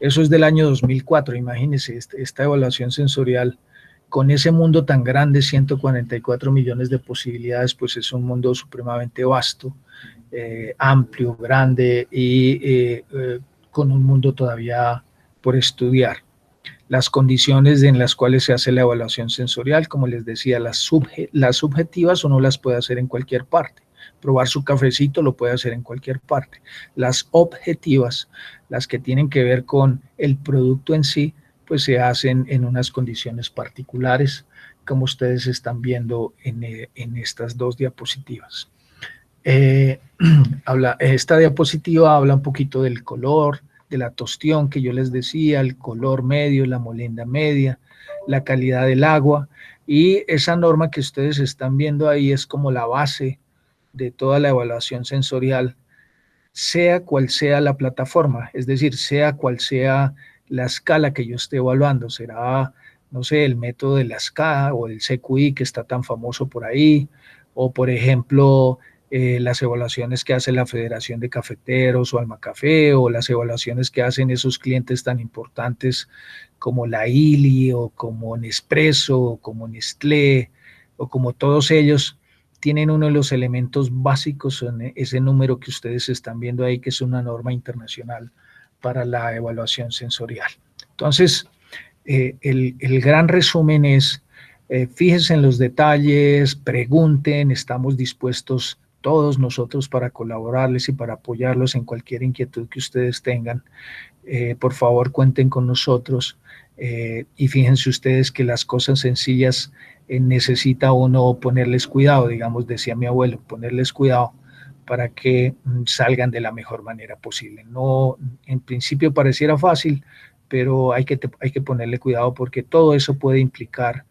Eso es del año 2004, imagínense, esta evaluación sensorial con ese mundo tan grande, 144 millones de posibilidades, pues es un mundo supremamente vasto, amplio, grande y con un mundo todavía por estudiar. Las condiciones en las cuales se hace la evaluación sensorial, como les decía, las subjetivas uno las puede hacer en cualquier parte. Probar su cafecito lo puede hacer en cualquier parte. Las objetivas, las que tienen que ver con el producto en sí, pues se hacen en unas condiciones particulares, como ustedes están viendo en estas dos diapositivas. Esta diapositiva habla un poquito del color, de la tostión que yo les decía, el color medio, la molienda media, la calidad del agua, y esa norma que ustedes están viendo ahí es como la base de toda la evaluación sensorial, sea cual sea la plataforma, es decir, sea cual sea la escala que yo esté evaluando. Será, no sé, el método de la SCA o el CQI que está tan famoso por ahí, o por ejemplo las evaluaciones que hace la Federación de Cafeteros o Alma Café, o las evaluaciones que hacen esos clientes tan importantes como la ILI o como Nespresso o como Nestlé o como todos ellos, tienen uno de los elementos básicos en ese número que ustedes están viendo ahí, que es una norma internacional para la evaluación sensorial. Entonces, el gran resumen es, fíjense en los detalles, pregunten, estamos dispuestos todos nosotros para colaborarles y para apoyarlos en cualquier inquietud que ustedes tengan. Por favor, cuenten con nosotros y fíjense ustedes que las cosas sencillas necesita uno ponerles cuidado, digamos, decía mi abuelo, ponerles cuidado para que salgan de la mejor manera posible. No, en principio pareciera fácil, pero hay que ponerle cuidado porque todo eso puede implicar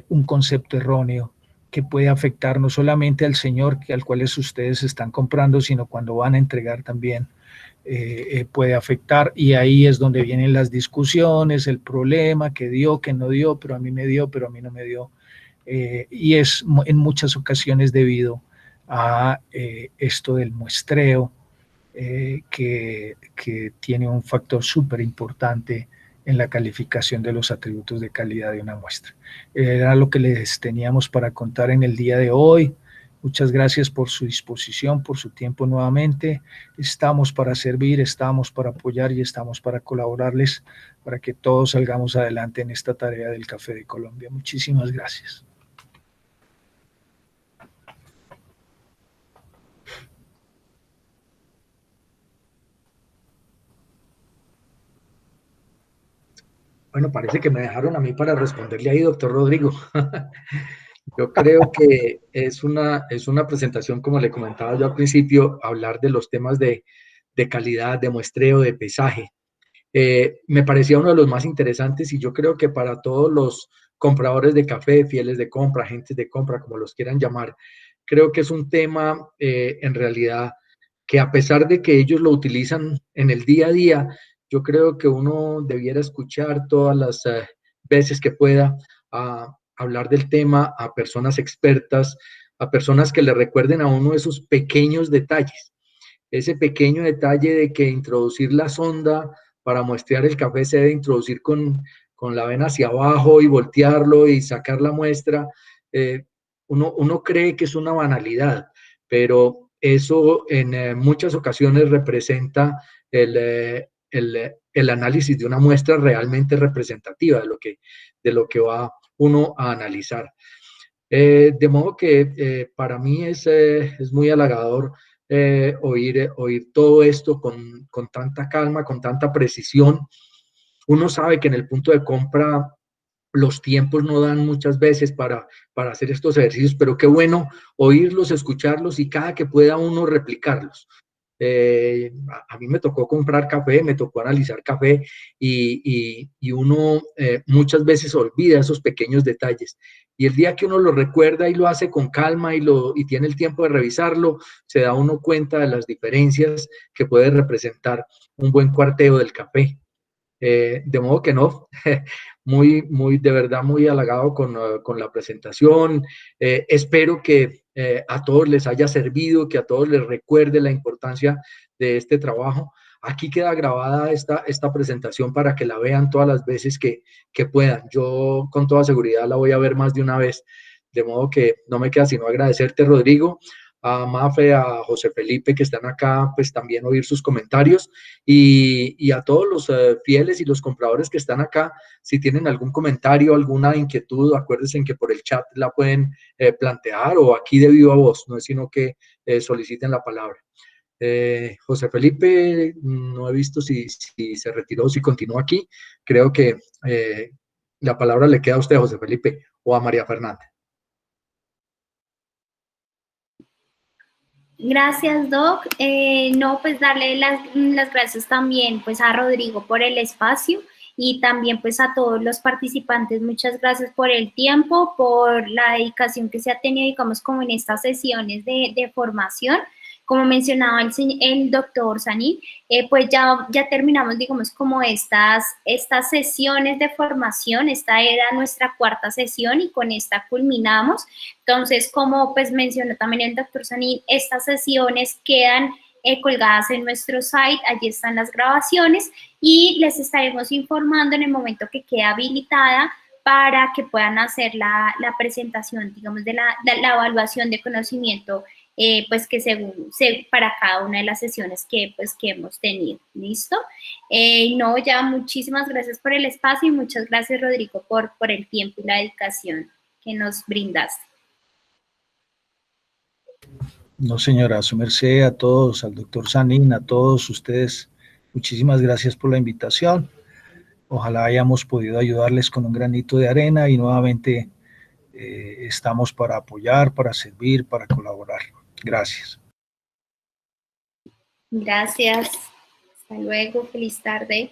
un concepto erróneo que puede afectar no solamente al señor al cual ustedes están comprando, sino cuando van a entregar también puede afectar, y ahí es donde vienen las discusiones, el problema, que dio, que no dio, pero a mí me dio, pero a mí no me dio, y es en muchas ocasiones debido a esto del muestreo, que tiene un factor súper importante en la calificación de los atributos de calidad de una muestra. Era lo que les teníamos para contar en el día de hoy. Muchas gracias por su disposición, por su tiempo nuevamente. Estamos para servir, estamos para apoyar y estamos para colaborarles para que todos salgamos adelante en esta tarea del Café de Colombia. Muchísimas gracias. Bueno, parece que me dejaron a mí para responderle ahí, doctor Rodrigo. Yo creo que es una presentación, como le comentaba yo al principio, hablar de los temas de calidad, de muestreo, de pesaje. Me parecía uno de los más interesantes y yo creo que para todos los compradores de café, fieles de compra, agentes de compra, como los quieran llamar, creo que es un tema en realidad que a pesar de que ellos lo utilizan en el día a día, yo creo que uno debiera escuchar todas las veces que pueda a hablar del tema a personas expertas, a personas que le recuerden a uno esos pequeños detalles. Ese pequeño detalle de que introducir la sonda para muestrear el café se debe introducir con la vena hacia abajo y voltearlo y sacar la muestra. Uno cree que es una banalidad, pero eso en muchas ocasiones representa el análisis de una muestra realmente representativa de lo que va uno a analizar. De modo que para mí es muy halagador oír todo esto con tanta calma, con tanta precisión. Uno sabe que en el punto de compra los tiempos no dan muchas veces para hacer estos ejercicios, pero qué bueno oírlos, escucharlos y cada que pueda uno replicarlos. A mí me tocó comprar café, me tocó analizar café y uno muchas veces olvida esos pequeños detalles. Y el día que uno lo recuerda y lo hace con calma y tiene el tiempo de revisarlo, se da uno cuenta de las diferencias que puede representar un buen cuarteo del café. De modo que no, de verdad muy halagado con la presentación. Espero que a todos les haya servido, que a todos les recuerde la importancia de este trabajo. Aquí queda grabada esta presentación para que la vean todas las veces que puedan. Yo con toda seguridad la voy a ver más de una vez, de modo que no me queda sino agradecerte, Rodrigo, a Mafe, a José Felipe, que están acá, pues también oír sus comentarios, y a todos los fieles y los compradores que están acá, si tienen algún comentario, alguna inquietud, acuérdense que por el chat la pueden plantear o aquí de viva voz, no es sino que soliciten la palabra. José Felipe, no he visto si se retiró, si continúa aquí, creo que la palabra le queda a usted, José Felipe, o a María Fernanda. Gracias, Doc. No, pues darle las gracias también pues a Rodrigo por el espacio y también pues a todos los participantes. Muchas gracias por el tiempo, por la dedicación que se ha tenido, digamos, como en estas sesiones de formación. Como mencionaba el doctor Sanín, pues ya terminamos, digamos, como estas sesiones de formación. Esta era nuestra cuarta sesión y con esta culminamos. Entonces, como pues mencionó también el doctor Sanín, estas sesiones quedan colgadas en nuestro site, allí están las grabaciones y les estaremos informando en el momento que quede habilitada para que puedan hacer la presentación, digamos, de la evaluación de conocimiento, pues que para cada una de las sesiones que hemos tenido. ¿Listo? No, ya muchísimas gracias por el espacio y muchas gracias, Rodrigo, por el tiempo y la dedicación que nos brindaste. No, señora, su merced, a todos, al doctor Sanín, a todos ustedes, muchísimas gracias por la invitación. Ojalá hayamos podido ayudarles con un granito de arena y nuevamente estamos para apoyar, para servir, para colaborar. Gracias. Gracias. Hasta luego. Feliz tarde.